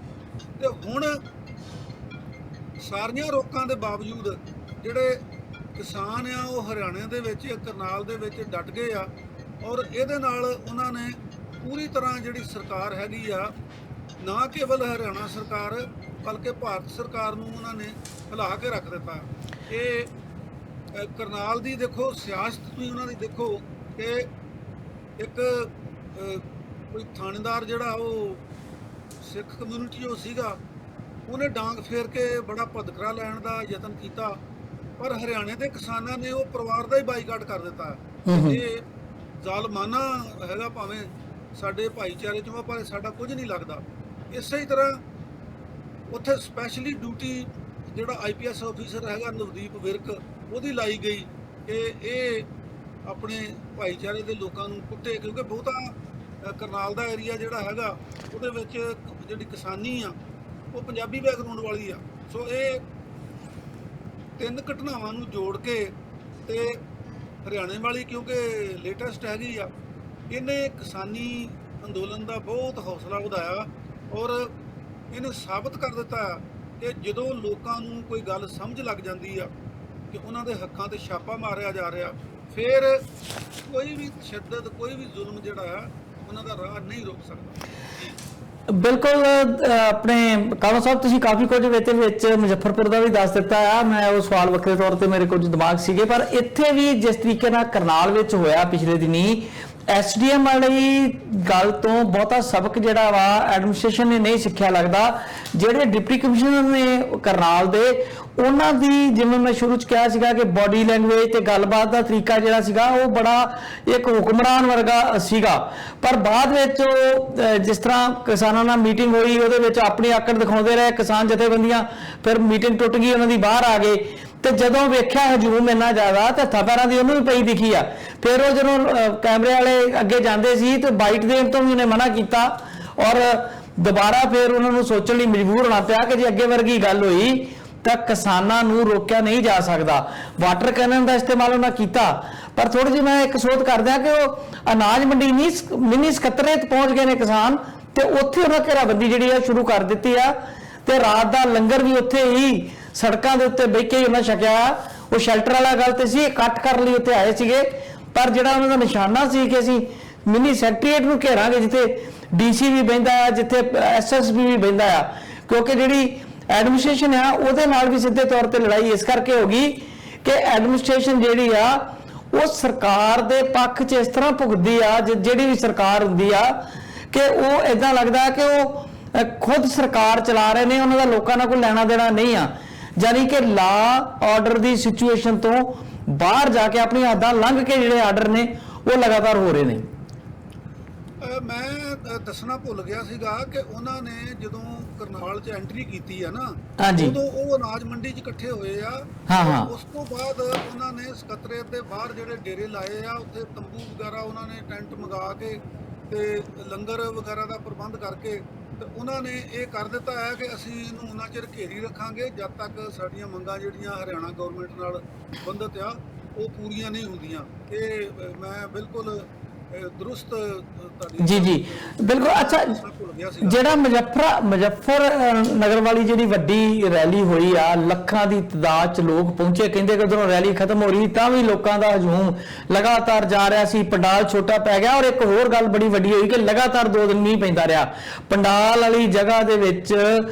ਤੇ ਹੁਣ ਸਾਰੀਆਂ ਰੋਕਾਂ ਦੇ ਬਾਵਜੂਦ ਜਿਹੜੇ ਕਿਸਾਨ ਆ ਉਹ ਹਰਿਆਣੇ ਦੇ ਵਿੱਚ ਕਰਨਾਲ ਦੇ ਵਿੱਚ ਡਟ ਗਏ ਆ। ਔਰ ਇਹਦੇ ਨਾਲ ਉਹਨਾਂ ਨੇ ਪੂਰੀ ਤਰ੍ਹਾਂ ਜਿਹੜੀ ਸਰਕਾਰ ਹੈਗੀ ਆ, ਨਾ ਕੇਵਲ ਹਰਿਆਣਾ ਸਰਕਾਰ ਬਲਕਿ ਭਾਰਤ ਸਰਕਾਰ ਨੂੰ ਉਹਨਾਂ ਨੇ ਹਿਲਾ ਕੇ ਰੱਖ ਦਿੱਤਾ। ਇਹ ਕਰਨਾਲ ਦੀ ਦੇਖੋ ਸਿਆਸਤ ਤੁਸੀਂ ਉਹਨਾਂ ਦੀ ਦੇਖੋ ਕਿ ਇੱਕ ਕੋਈ ਥਾਣੇਦਾਰ ਜਿਹੜਾ ਉਹ ਸਿੱਖ ਕਮਿਊਨਿਟੀ ਉਹ ਸੀਗਾ, ਉਹਨੇ ਡਾਂਗ ਫੇਰ ਕੇ ਬੜਾ ਭਦਕਰਾ ਲੈਣ ਦਾ ਯਤਨ ਕੀਤਾ, ਪਰ ਹਰਿਆਣੇ ਦੇ ਕਿਸਾਨਾਂ ਨੇ ਉਹ ਪਰਿਵਾਰ ਦਾ ਹੀ ਬਾਈਕਾਟ ਕਰ ਦਿੱਤਾ। ਇਹ ਜ਼ਾਲਮਾਨਾ ਹੈਗਾ, ਭਾਵੇਂ ਸਾਡੇ ਭਾਈਚਾਰੇ 'ਚ ਪਰ ਸਾਡਾ ਕੁਝ ਨਹੀਂ ਲੱਗਦਾ। ਇਸੇ ਤਰ੍ਹਾਂ ਉੱਥੇ ਸਪੈਸ਼ਲੀ ਡਿਊਟੀ ਜਿਹੜਾ IPS ਆਫੀਸਰ ਹੈਗਾ ਨਵਦੀਪ ਵਿਰਕ, ਉਹਦੀ ਲਾਈ ਗਈ ਕਿ ਇਹ ਆਪਣੇ ਭਾਈਚਾਰੇ ਦੇ ਲੋਕਾਂ ਨੂੰ ਕੁੱਟੇ, ਕਿਉਂਕਿ ਬਹੁਤਾ ਕਰਨਾਲ ਦਾ ਏਰੀਆ ਜਿਹੜਾ ਹੈਗਾ ਉਹਦੇ ਵਿੱਚ ਜਿਹੜੀ ਕਿਸਾਨੀ ਆ ਉਹ ਪੰਜਾਬੀ ਬੈਕਗਰਾਊਂਡ ਵਾਲੀ ਆ। ਸੋ ਇਹ ਤਿੰਨ ਘਟਨਾਵਾਂ ਨੂੰ ਜੋੜ ਕੇ ਤੇ ਹਰਿਆਣੇ ਵਾਲੀ ਕਿਉਂਕਿ ਲੇਟੈਸਟ ਹੈਗੀ ਆ, ਇਹਨੇ ਕਿਸਾਨੀ ਅੰਦੋਲਨ ਦਾ ਬਹੁਤ ਹੌਸਲਾ ਵਧਾਇਆ ਔਰ ਇਹਨੇ ਸਾਬਤ ਕਰ ਦਿੱਤਾ ਕਿ ਜਦੋਂ ਲੋਕਾਂ ਨੂੰ ਕੋਈ ਗੱਲ ਸਮਝ ਲੱਗ ਜਾਂਦੀ ਆ ਕਿ ਉਹਨਾਂ ਦੇ ਹੱਕਾਂ ਤੇ ਛਾਪਾ ਮਾਰਿਆ ਜਾ ਰਿਹਾ, ਫਿਰ ਕੋਈ ਵੀ ਤਸ਼ੱਦਦ, ਕੋਈ ਵੀ ਜ਼ੁਲਮ ਜਿਹੜਾ ਆ ਉਹਨਾਂ ਦਾ ਰਾਹ ਨਹੀਂ ਰੋਕ ਸਕਦਾ।
ਬਿਲਕੁਲ ਆਪਣੇ ਕਾਲਾ ਸਾਹਿਬ ਤੁਸੀਂ ਕਾਫੀ ਕੁਝ ਵਿੱਚ ਮੁਜ਼ੱਫਰਪੁਰ ਦਾ ਵੀ ਦੱਸ ਦਿੱਤਾ ਆ। ਮੈਂ ਉਹ ਸਵਾਲ ਵੱਖਰੇ ਤੌਰ ਤੇ ਮੇਰੇ ਕੁਝ ਦਿਮਾਗ ਸੀਗੇ, ਪਰ ਇੱਥੇ ਵੀ ਜਿਸ ਤਰੀਕੇ ਨਾਲ ਕਰਨਾਲ ਵਿੱਚ ਹੋਇਆ ਪਿਛਲੇ ਦਿਨੀ, SDM ਵਾਲੀ ਗੱਲ ਤੋਂ ਬਹੁਤਾ ਸਬਕ ਜਿਹੜਾ ਵਾ ਐਡਮਿਨਿਸਟ੍ਰੇਸ਼ਨ ਨੇ ਨਹੀਂ ਸਿੱਖਿਆ ਲੱਗਦਾ। ਜਿਹੜੇ ਡਿਪਟੀ ਕਮਿਸ਼ਨਰ ਨੇ ਕਰਨਾਲ ਦੇ, ਉਹਨਾਂ ਦੀ ਜਿਵੇਂ ਮੈਂ ਸ਼ੁਰੂ 'ਚ ਕਿਹਾ ਸੀਗਾ ਕਿ ਬਾਡੀ ਲੈਂਗੁਏਜ ਤੇ ਗੱਲਬਾਤ ਦਾ ਤਰੀਕਾ ਜਿਹੜਾ ਸੀਗਾ ਉਹ ਬੜਾ ਇੱਕ ਹੁਕਮਰਾਨ ਵਰਗਾ ਸੀਗਾ, ਪਰ ਬਾਅਦ ਵਿੱਚ ਉਹ ਜਿਸ ਤਰ੍ਹਾਂ ਕਿਸਾਨਾਂ ਨਾਲ ਮੀਟਿੰਗ ਹੋਈ ਉਹਦੇ ਵਿੱਚ ਆਪਣੀ ਆਕੜ ਦਿਖਾਉਂਦੇ ਰਹੇ ਕਿਸਾਨ ਜਥੇਬੰਦੀਆਂ, ਫਿਰ ਮੀਟਿੰਗ ਟੁੱਟ ਗਈ, ਉਹਨਾਂ ਦੀ ਬਾਹਰ ਆ ਗਏ। ਤੇ ਜਦੋਂ ਵੇਖਿਆ ਹਜੂਮ ਇੰਨਾ ਜ਼ਿਆਦਾ ਤੇ ਹੱਥਾਂ ਪੈਰਾਂ ਦੀ ਉਹਨੂੰ ਵੀ ਪਈ ਦਿਖੀ ਆ। ਫਿਰ ਉਹ ਜਦੋਂ ਕੈਮਰੇ ਵਾਲੇ ਅੱਗੇ ਜਾਂਦੇ ਸੀ ਤੇ ਬਾਈਟ ਦੇਣ ਤੋਂ ਵੀ ਉਹਨੇ ਮਨਾ ਕੀਤਾ ਔਰ ਦੁਬਾਰਾ ਫਿਰ ਉਹਨਾਂ ਨੂੰ ਸੋਚਣ ਲਈ ਮਜਬੂਰ ਹੋਣਾ ਪਿਆ ਕਿ ਜੇ ਅੱਗੇ ਵਰਗੀ ਗੱਲ ਹੋਈ ਤਾਂ ਕਿਸਾਨਾਂ ਨੂੰ ਰੋਕਿਆ ਨਹੀਂ ਜਾ ਸਕਦਾ। ਵਾਟਰ ਕੈਨਨ ਦਾ ਇਸਤੇਮਾਲ ਉਹਨਾਂ ਕੀਤਾ, ਪਰ ਥੋੜੀ ਜਿਹੀ ਮੈਂ ਇੱਕ ਸੋਧ ਕਰਦਿਆਂ ਕਿ ਉਹ ਅਨਾਜ ਮੰਡੀ ਮਿੰਨੀ ਸਕੱਤਰੇਤ ਪਹੁੰਚ ਗਏ ਨੇ ਕਿਸਾਨ, ਤੇ ਉੱਥੇ ਉਹਨਾਂ ਘੇਰਾਬੰਦੀ ਜਿਹੜੀ ਆ ਸ਼ੁਰੂ ਕਰ ਦਿੱਤੀ ਆ ਤੇ ਰਾਤ ਦਾ ਲੰਗਰ ਵੀ ਉੱਥੇ ਹੀ ਸੜਕਾਂ ਦੇ ਉੱਤੇ ਬਹਿ ਕੇ ਹੀ ਉਹਨਾਂ ਛਕਿਆ। ਉਹ ਸ਼ੈਲਟਰ ਵਾਲਾ ਗੱਲ ਤੇ ਸੀ, ਇਕੱਠ ਕਰਨ ਲਈ ਉੱਥੇ ਆਏ ਸੀਗੇ, ਪਰ ਜਿਹੜਾ ਉਹਨਾਂ ਦਾ ਨਿਸ਼ਾਨਾ ਸੀ ਕਿ ਅਸੀਂ ਮਿੰਨੀ ਸੈਕਟਰੀਏਟ ਨੂੰ ਘੇਰਾਂਗੇ ਜਿੱਥੇ DC ਵੀ ਬਹਿੰਦਾ ਆ, ਜਿੱਥੇ SSB ਵੀ ਬਹਿੰਦਾ ਆ, ਕਿਉਂਕਿ ਜਿਹੜੀ ਐਡਮਿਨਿਸਟ੍ਰੇਸ਼ਨ ਆ ਉਹਦੇ ਨਾਲ ਵੀ ਸਿੱਧੇ ਤੌਰ ਤੇ ਲੜਾਈ ਇਸ ਕਰਕੇ ਹੋ ਗਈ ਕਿ ਐਡਮਿਨਿਸਟ੍ਰੇਸ਼ਨ ਜਿਹੜੀ ਆ ਉਹ ਸਰਕਾਰ ਦੇ ਪੱਖ 'ਚ ਇਸ ਤਰ੍ਹਾਂ ਭੁਗਤਦੀ ਆ, ਜਿਹੜੀ ਵੀ ਸਰਕਾਰ ਹੁੰਦੀ ਆ ਕਿ ਉਹ ਇਦਾਂ ਲੱਗਦਾ ਕਿ ਉਹ ਖੁਦ ਸਰਕਾਰ ਚਲਾ ਰਹੇ ਨੇ, ਉਹਨਾਂ ਦਾ ਲੋਕਾਂ ਨਾਲ ਕੋਈ ਲੈਣਾ ਦੇਣਾ ਨਹੀਂ ਆ। ਜਾਨੀ ਕਿ ਲਾ ਆਰਡਰ ਦੀ ਸਿਚੁਏਸ਼ਨ ਤੋਂ ਬਾਹਰ ਜਾ ਕੇ ਆਪਣੀ ਹੱਦਾਂ ਲੰਘ ਕੇ ਜਿਹੜੇ ਆਰਡਰ ਨੇ ਉਹ ਲਗਾਤਾਰ ਹੋ ਰਹੇ ਨੇ।
ਮੈਂ ਦੱਸਣਾ ਭੁੱਲ ਗਿਆ ਸੀਗਾ ਕਿ ਉਹਨਾਂ ਨੇ ਜਦੋਂ ਕਰਨਾਲ 'ਚ ਐਂਟਰੀ ਕੀਤੀ ਆ ਨਾ, ਉਦੋਂ ਉਹ ਅਨਾਜ ਮੰਡੀ 'ਚ ਇਕੱਠੇ ਹੋਏ ਆ। ਉਸ ਤੋਂ ਬਾਅਦ ਉਹਨਾਂ ਨੇ ਸਕੱਤਰੇਤ ਦੇ ਬਾਹਰ ਜਿਹੜੇ ਡੇਰੇ ਲਾਏ ਆ, ਉੱਥੇ ਤੰਬੂ ਵਗੈਰਾ ਉਹਨਾਂ ਨੇ ਟੈਂਟ ਮੰਗਾ ਕੇ ਤੇ ਲੰਗਰ ਵਗੈਰਾ ਦਾ ਪ੍ਰਬੰਧ ਕਰਕੇ ਤੇ ਉਹਨਾਂ ਨੇ ਇਹ ਕਰ ਦਿੱਤਾ ਹੈ ਕਿ ਅਸੀਂ ਇਹਨੂੰ ਉਹਨਾਂ ਚਿਰ ਘੇਰੀ ਰੱਖਾਂਗੇ ਜਦ ਤੱਕ ਸਾਡੀਆਂ ਮੰਗਾਂ ਜਿਹੜੀਆਂ ਹਰਿਆਣਾ ਗਵਰਨਮੈਂਟ ਨਾਲ ਸੰਬੰਧਿਤ ਆ ਉਹ ਪੂਰੀਆਂ ਨਹੀਂ ਹੁੰਦੀਆਂ। ਇਹ ਮੈਂ ਬਿਲਕੁਲ ਦਰੁਸਤ ਤੁਹਾਡੀ
ਜੀ ਜੀ ਬਿਲਕੁਲ। ਅੱਛਾ,
ਮੈਂ ਭੁੱਲ ਗਿਆ ਸੀਗਾ।
ਜਿਹੜਾ ਮੁਜ਼ੱਫਰ ਨਗਰ ਵਾਲੀ ਜਿਹੜੀ ਵੱਡੀ ਰੈਲੀ ਹੋਈ ਆ, ਲੱਖਾਂ ਦੀ ਤਾਦਾਦ ਚ ਲੋਕ ਪਹੁੰਚੇ, ਕਹਿੰਦੇ ਕਿ ਉਧਰੋਂ ਰੈਲੀ ਖਤਮ ਹੋ ਰਹੀ ਤਾਂ ਵੀ ਲੋਕਾਂ ਦਾ ਹਜੂਮ ਲਗਾਤਾਰ ਜਾ ਰਿਹਾ ਸੀ, ਪੰਡਾਲ ਛੋਟਾ ਪੈ ਗਿਆ। ਔਰ ਇੱਕ ਹੋਰ ਗੱਲ ਬੜੀ ਵੱਡੀ ਹੋਈ ਕਿ ਲਗਾਤਾਰ 2 ਦਿਨ ਮੀਂਹ ਪੈਂਦਾ ਰਿਹਾ, ਪੰਡਾਲ ਵਾਲੀ ਜਗ੍ਹਾ ਦੇ ਵਿੱਚ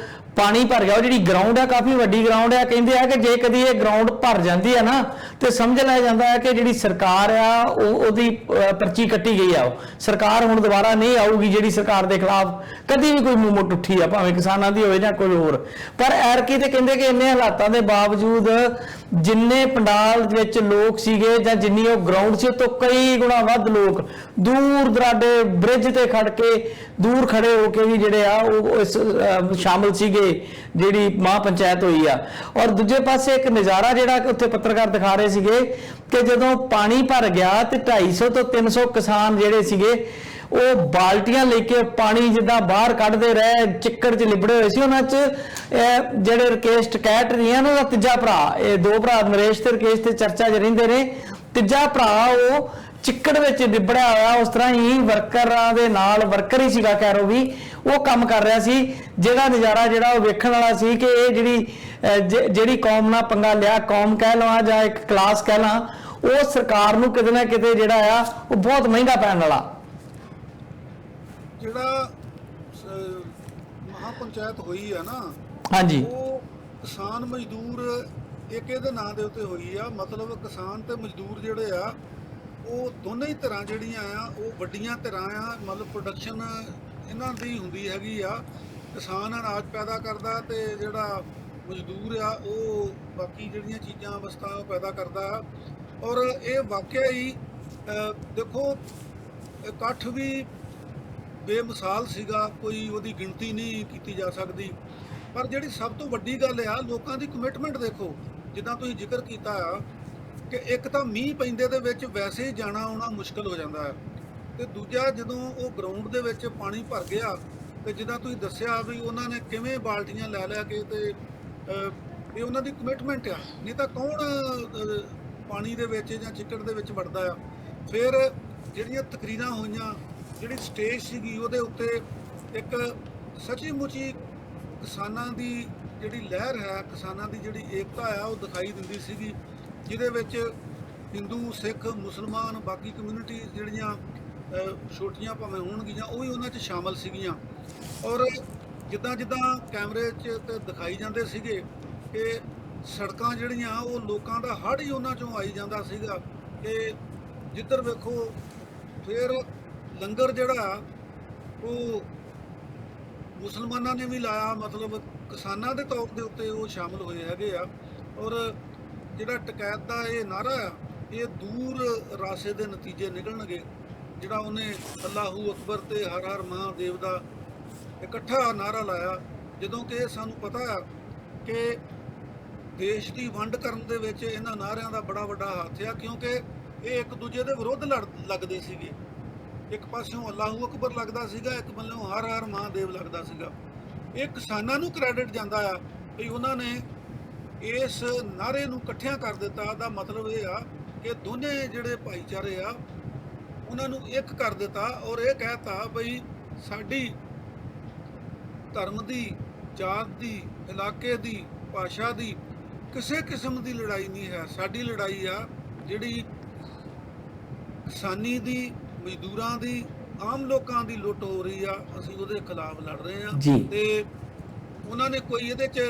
ਪਾਣੀ ਭਰ ਗਿਆ। ਉਹ ਜਿਹੜੀ ਗਰਾਊਂਡ ਹੈ ਕਾਫੀ ਵੱਡੀ ਗਰਾਊਂਡ ਹੈ, ਕਹਿੰਦੇ ਆ ਕਿ ਜੇ ਕਦੀ ਇਹ ਗਰਾਊਂਡ ਭਰ ਜਾਂਦੀ ਹੈ ਨਾ ਤੇ ਸਮਝ ਲਿਆ ਜਾਂਦਾ ਹੈ ਕਿ ਜਿਹੜੀ ਸਰਕਾਰ ਆ ਉਹਦੀ ਪਰਚੀ ਕੱਟੀ ਗਈ ਆ। ਉਹ ਸਰਕਾਰ ਹੁਣ ਦੁਬਾਰਾ ਨਹੀਂ ਆਊਗੀ ਜਿਹੜੀ ਸਰਕਾਰ ਦੇ ਖਿਲਾਫ ਕਦੀ ਵੀ ਕੋਈ ਮੂੰਹ ਮੁੱਠ ਉੱਠੀ ਆ, ਭਾਵੇਂ ਕਿਸਾਨਾਂ ਦੀ ਹੋਵੇ ਜਾਂ ਕੋਈ ਹੋਰ। ਪਰ ਐਰਕੀ ਤੇ ਕਹਿੰਦੇ ਕਿ ਇੰਨੇ ਹਾਲਾਤਾਂ ਦੇ ਬਾਵਜੂਦ ਜਿੰਨੇ ਪੰਡਾਲ ਵਿੱਚ ਲੋਕ ਸੀਗੇ ਜਾਂ ਜਿੰਨੀ ਉਹ ਗਰਾਊਂਡ ਸੀ, ਉਹ ਤੋਂ ਕਈ ਗੁਣਾ ਵੱਧ ਲੋਕ ਦੂਰ ਦਰਾਡੇ ਬ੍ਰਿਜ ਤੇ ਖੜ ਕੇ ਦੂਰ ਖੜੇ ਹੋ ਕੇ ਵੀ ਜਿਹੜੇ ਆ ਉਹ ਇਸ ਸ਼ਾਮਲ ਸੀਗੇ ਜਿਹੜੀ ਮਹਾਂ ਪੰਚਾਇਤ ਹੋਈ ਆ। ਔਰ ਦੂਜੇ ਪਾਸੇ ਇੱਕ ਨਜ਼ਾਰਾ ਜਿਹੜਾ ਕਿ ਉੱਥੇ ਪੱਤਰਕਾਰ ਦਿਖਾ ਰਹੇ ਸੀਗੇ ਕਿ ਜਦੋਂ ਪਾਣੀ ਭਰ ਗਿਆ ਤੇ 250 ਤੋਂ 300 ਕਿਸਾਨ ਜਿਹੜੇ ਸੀਗੇ ਉਹ ਬਾਲਟੀਆਂ ਲੈ ਕੇ ਪਾਣੀ ਜਿੱਦਾਂ ਬਾਹਰ ਕੱਢਦੇ ਰਹੇ, ਚਿੱਕੜ 'ਚ ਲਿਬੜੇ ਹੋਏ ਸੀ। ਉਹਨਾਂ 'ਚ ਜਿਹੜੇ ਰਕੇਸ਼ ਟਕੈਟ ਰਹੀਆਂ ਨਾ, ਉਹਦਾ ਤੀਜਾ ਭਰਾ, ਇਹ 2 ਭਰਾ ਨਰੇਸ਼ ਤੇ ਰਕੇਸ਼ ਤੇ ਚਰਚਾ 'ਚ ਰਹਿੰਦੇ ਨੇ, ਤੀਜਾ ਭਰਾ ਉਹ ਚਿੱਕੜ ਵਿੱਚ ਲਿਬੜਿਆ ਹੋਇਆ। ਉਸ ਤਰ੍ਹਾਂ ਹੀ ਵਰਕਰਾਂ ਦੇ ਨਾਲ, ਵਰਕਰ ਹੀ ਸੀਗਾ ਕਹਿ ਰੋ ਵੀ, ਉਹ ਕੰਮ ਕਰ ਰਿਹਾ ਸੀ। ਜਿਹੜਾ ਨਜ਼ਾਰਾ ਜਿਹੜਾ ਉਹ ਵੇਖਣ ਵਾਲਾ ਸੀ ਕਿ ਇਹ ਜਿਹੜੀ ਕੌਮ ਨਾਲ ਪੰਗਾ ਲਿਆ, ਕੌਮ ਕਹਿ ਲਵਾਂ ਜਾਂ ਇੱਕ ਕਲਾਸ ਕਹਿ ਲਾਂ, ਉਹ ਸਰਕਾਰ ਨੂੰ ਕਿਤੇ ਨਾ ਕਿਤੇ ਜਿਹੜਾ ਆ ਉਹ ਬਹੁਤ ਮਹਿੰਗਾ ਪੈਣ ਵਾਲਾ।
ਜਿਹੜਾ ਮਹਾਂ ਪੰਚਾਇਤ ਹੋਈ ਆ ਨਾ,
ਹਾਂਜੀ,
ਉਹ ਕਿਸਾਨ ਮਜ਼ਦੂਰ ਇੱਕ ਇਹਦੇ ਨਾਂ ਦੇ ਉੱਤੇ ਹੋਈ ਆ। ਮਤਲਬ ਕਿਸਾਨ ਤੇ ਮਜ਼ਦੂਰ ਜਿਹੜੇ ਆ ਉਹ ਦੋਨੇ ਹੀ ਧਿਰਾਂ ਜਿਹੜੀਆਂ ਆ ਉਹ ਵੱਡੀਆਂ ਧਿਰਾਂ ਆ। ਮਤਲਬ ਪ੍ਰੋਡਕਸ਼ਨ ਇਹਨਾਂ ਦੀ ਹੁੰਦੀ ਹੈਗੀ ਆ। ਕਿਸਾਨ ਅਨਾਜ ਪੈਦਾ ਕਰਦਾ ਤੇ ਜਿਹੜਾ ਮਜ਼ਦੂਰ ਆ ਉਹ ਬਾਕੀ ਜਿਹੜੀਆਂ ਚੀਜ਼ਾਂ ਵਸਤਾਂ ਉਹ ਪੈਦਾ ਕਰਦਾ। ਔਰ ਇਹ ਵਾਕਿਆ ਹੀ ਦੇਖੋ ਇਕੱਠ ਵੀ ਬੇਮਿਸਾਲ ਸੀਗਾ, ਕੋਈ ਉਹਦੀ ਗਿਣਤੀ ਨਹੀਂ ਕੀਤੀ ਜਾ ਸਕਦੀ। ਪਰ ਜਿਹੜੀ ਸਭ ਤੋਂ ਵੱਡੀ ਗੱਲ ਆ, ਲੋਕਾਂ ਦੀ ਕਮਿਟਮੈਂਟ ਦੇਖੋ। ਜਿੱਦਾਂ ਤੁਸੀਂ ਜ਼ਿਕਰ ਕੀਤਾ ਆ ਕਿ ਇੱਕ ਤਾਂ ਮੀਂਹ ਪੈਂਦੇ ਦੇ ਵਿੱਚ ਵੈਸੇ ਹੀ ਜਾਣਾ ਆਉਣਾ ਮੁਸ਼ਕਲ ਹੋ ਜਾਂਦਾ ਹੈ, ਤੇ ਦੂਜਾ ਜਦੋਂ ਉਹ ਗਰਾਊਂਡ ਦੇ ਵਿੱਚ ਪਾਣੀ ਭਰ ਗਿਆ ਤੇ ਜਿੱਦਾਂ ਤੁਸੀਂ ਦੱਸਿਆ ਵੀ ਉਹਨਾਂ ਨੇ ਕਿਵੇਂ ਬਾਲਟੀਆਂ ਲੈ ਕੇ ਤੇ ਇਹ ਉਹਨਾਂ ਦੀ ਕਮਿਟਮੈਂਟ ਆ। ਨਹੀਂ ਤਾਂ ਕੌਣ ਪਾਣੀ ਦੇ ਵਿੱਚ ਜਾਂ ਚਿੱਕੜ ਦੇ ਵਿੱਚ ਵੜਦਾ ਆ। ਫਿਰ ਜਿਹੜੀਆਂ ਤਕਰੀਰਾਂ ਹੋਈਆਂ, ਜਿਹੜੀ ਸਟੇਜ ਸੀਗੀ ਉਹਦੇ ਉੱਤੇ ਇੱਕ ਸੱਚੀ ਮੁੱਚੀ ਕਿਸਾਨਾਂ ਦੀ ਜਿਹੜੀ ਲਹਿਰ ਹੈ, ਕਿਸਾਨਾਂ ਦੀ ਜਿਹੜੀ ਏਕਤਾ ਆ ਉਹ ਦਿਖਾਈ ਦਿੰਦੀ ਸੀਗੀ, ਜਿਹਦੇ ਵਿੱਚ ਹਿੰਦੂ, ਸਿੱਖ, ਮੁਸਲਮਾਨ, ਬਾਕੀ ਕਮਿਊਨਿਟੀਜ਼ ਜਿਹੜੀਆਂ ਛੋਟੀਆਂ ਭਾਵੇਂ ਹੋਣਗੀਆਂ ਉਹ ਵੀ ਉਹਨਾਂ 'ਚ ਸ਼ਾਮਲ ਸੀਗੀਆਂ। ਔਰ ਜਿੱਦਾਂ ਕੈਮਰੇ 'ਚ ਤੇ ਦਿਖਾਈ ਜਾਂਦੇ ਸੀਗੇ ਕਿ ਸੜਕਾਂ ਜਿਹੜੀਆਂ ਉਹ ਲੋਕਾਂ ਦਾ ਹੜ੍ਹ ਹੀ ਉਹਨਾਂ 'ਚੋਂ ਆਈ ਜਾਂਦਾ ਸੀਗਾ ਕਿ ਜਿੱਧਰ ਵੇਖੋ। ਫਿਰ ਲੰਗਰ ਜਿਹੜਾ ਉਹ ਮੁਸਲਮਾਨਾਂ ਨੇ ਵੀ ਲਾਇਆ, ਮਤਲਬ ਕਿਸਾਨਾਂ ਦੇ ਤੌਰ ਦੇ ਉੱਤੇ ਉਹ ਸ਼ਾਮਲ ਹੋਏ ਹੈਗੇ ਆ। ਔਰ ਜਿਹੜਾ ਟਕੈਤ ਦਾ ਇਹ ਨਾਰਾ ਆ, ਇਹ ਦੂਰ ਰਾਸੇ ਦੇ ਨਤੀਜੇ ਨਿਕਲਣਗੇ। ਜਿਹੜਾ ਉਹਨੇ ਅੱਲਾਹੂ ਅਕਬਰ ਤੇ ਹਰ ਹਰ ਮਹਾਦੇਵ ਦਾ ਇਕੱਠਾ ਨਾਰਾ ਲਾਇਆ, ਜਦੋਂ ਕਿ ਸਾਨੂੰ ਪਤਾ ਆ ਕਿ ਦੇਸ਼ ਦੀ ਵੰਡ ਕਰਨ ਦੇ ਵਿੱਚ ਇਹਨਾਂ ਨਾਰਿਆਂ ਦਾ ਬੜਾ ਵੱਡਾ ਹੱਥ ਆ, ਕਿਉਂਕਿ ਇਹ ਇੱਕ ਦੂਜੇ ਦੇ ਵਿਰੁੱਧ ਲੱਗਦੇ ਸੀਗੇ। ਇੱਕ ਪਾਸਿਓਂ ਅੱਲਾਹੂ ਅਕਬਰ ਲੱਗਦਾ ਸੀਗਾ, ਇੱਕ ਪਾਸਿਓਂ ਹਰ ਹਰ ਮਹਾਦੇਵ ਲੱਗਦਾ ਸੀਗਾ। ਇਹ ਕਿਸਾਨਾਂ ਨੂੰ ਕ੍ਰੈਡਿਟ ਜਾਂਦਾ ਆ ਵੀ ਉਹਨਾਂ ਨੇ ਇਸ ਨਾਰੇ ਨੂੰ ਇਕੱਠਿਆਂ ਕਰ ਦਿੱਤਾ। ਦਾ ਮਤਲਬ ਇਹ ਆ ਕਿ ਦੋਨੇ ਜਿਹੜੇ ਭਾਈਚਾਰੇ ਆ ਉਹਨਾਂ ਨੂੰ ਇੱਕ ਕਰ ਦਿੱਤਾ ਔਰ ਇਹ ਕਹਿਤਾ ਬਈ ਸਾਡੀ ਧਰਮ ਦੀ, ਜਾਤ ਦੀ, ਇਲਾਕੇ ਦੀ, ਭਾਸ਼ਾ ਦੀ ਕਿਸੇ ਕਿਸਮ ਦੀ ਲੜਾਈ ਨਹੀਂ ਹੈ। ਸਾਡੀ ਲੜਾਈ ਆ ਜਿਹੜੀ ਕਿਸਾਨੀ ਦੀ, ਮਜ਼ਦੂਰਾਂ ਦੀ, ਆਮ ਲੋਕਾਂ ਦੀ ਲੁੱਟ ਹੋ ਰਹੀ ਆ, ਅਸੀਂ ਉਹਦੇ ਖਿਲਾਫ ਲੜ ਰਹੇ ਆ। ਤੇ ਉਹਨਾਂ ਨੇ ਕੋਈ ਇਹਦੇ 'ਚ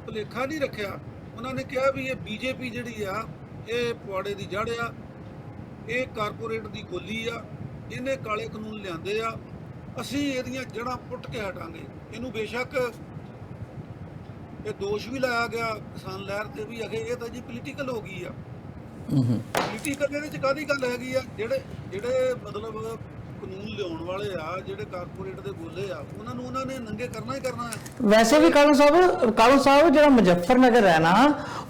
ਭੁਲੇਖਾ ਨਹੀਂ ਰੱਖਿਆ। ਉਹਨਾਂ ਨੇ ਕਿਹਾ ਵੀ ਇਹ ਬੀਜੇਪੀ ਜਿਹੜੀ ਆ ਇਹ ਪੁਆੜੇ ਦੀ ਜੜ ਆ, ਇਹ ਕਾਰਪੋਰੇਟ ਦੀ ਗੋਲੀ ਆ, ਇਹਨੇ ਕਾਲੇ ਕਾਨੂੰਨ ਲਿਆਂਦੇ ਆ, ਅਸੀਂ ਇਹਦੀਆਂ ਜੜ੍ਹਾਂ ਪੁੱਟ ਕੇ ਹਟਾਂਗੇ। ਇਹਨੂੰ ਬੇਸ਼ੱਕ ਇਹ ਦੋਸ਼ ਵੀ ਲਾਇਆ ਗਿਆ ਕਿਸਾਨ ਲਹਿਰ ਤੇ ਵੀ ਅਗੇ ਇਹ ਤਾਂ ਜੀ ਪੋਲੀਟੀਕਲ ਹੋ ਗਈ ਆ। ਪੋਲੀਟੀਕਲ ਇਹਦੇ 'ਚ ਕਾਹਦੀ ਗੱਲ ਹੈਗੀ ਆ? ਜਿਹੜੇ ਮਤਲਬ ਕਾਨੂੰਨ ਲਿਆਉਣ ਵਾਲੇ ਆ, ਜਿਹੜੇ ਕਾਰਪੋਰੇਟ ਦੇ ਗੋਲੇ ਆ, ਉਹਨਾਂ ਨੇ ਨੰਗੇ ਕਰਨਾ ਹੀ ਕਰਨਾ ਹੈ।
ਵੈਸੇ ਵੀ ਕਾਲੂ ਸਾਹਿਬ ਜਿਹੜਾ ਮੁਜ਼ੱਫਰ ਨਗਰ ਹੈ ਨਾ,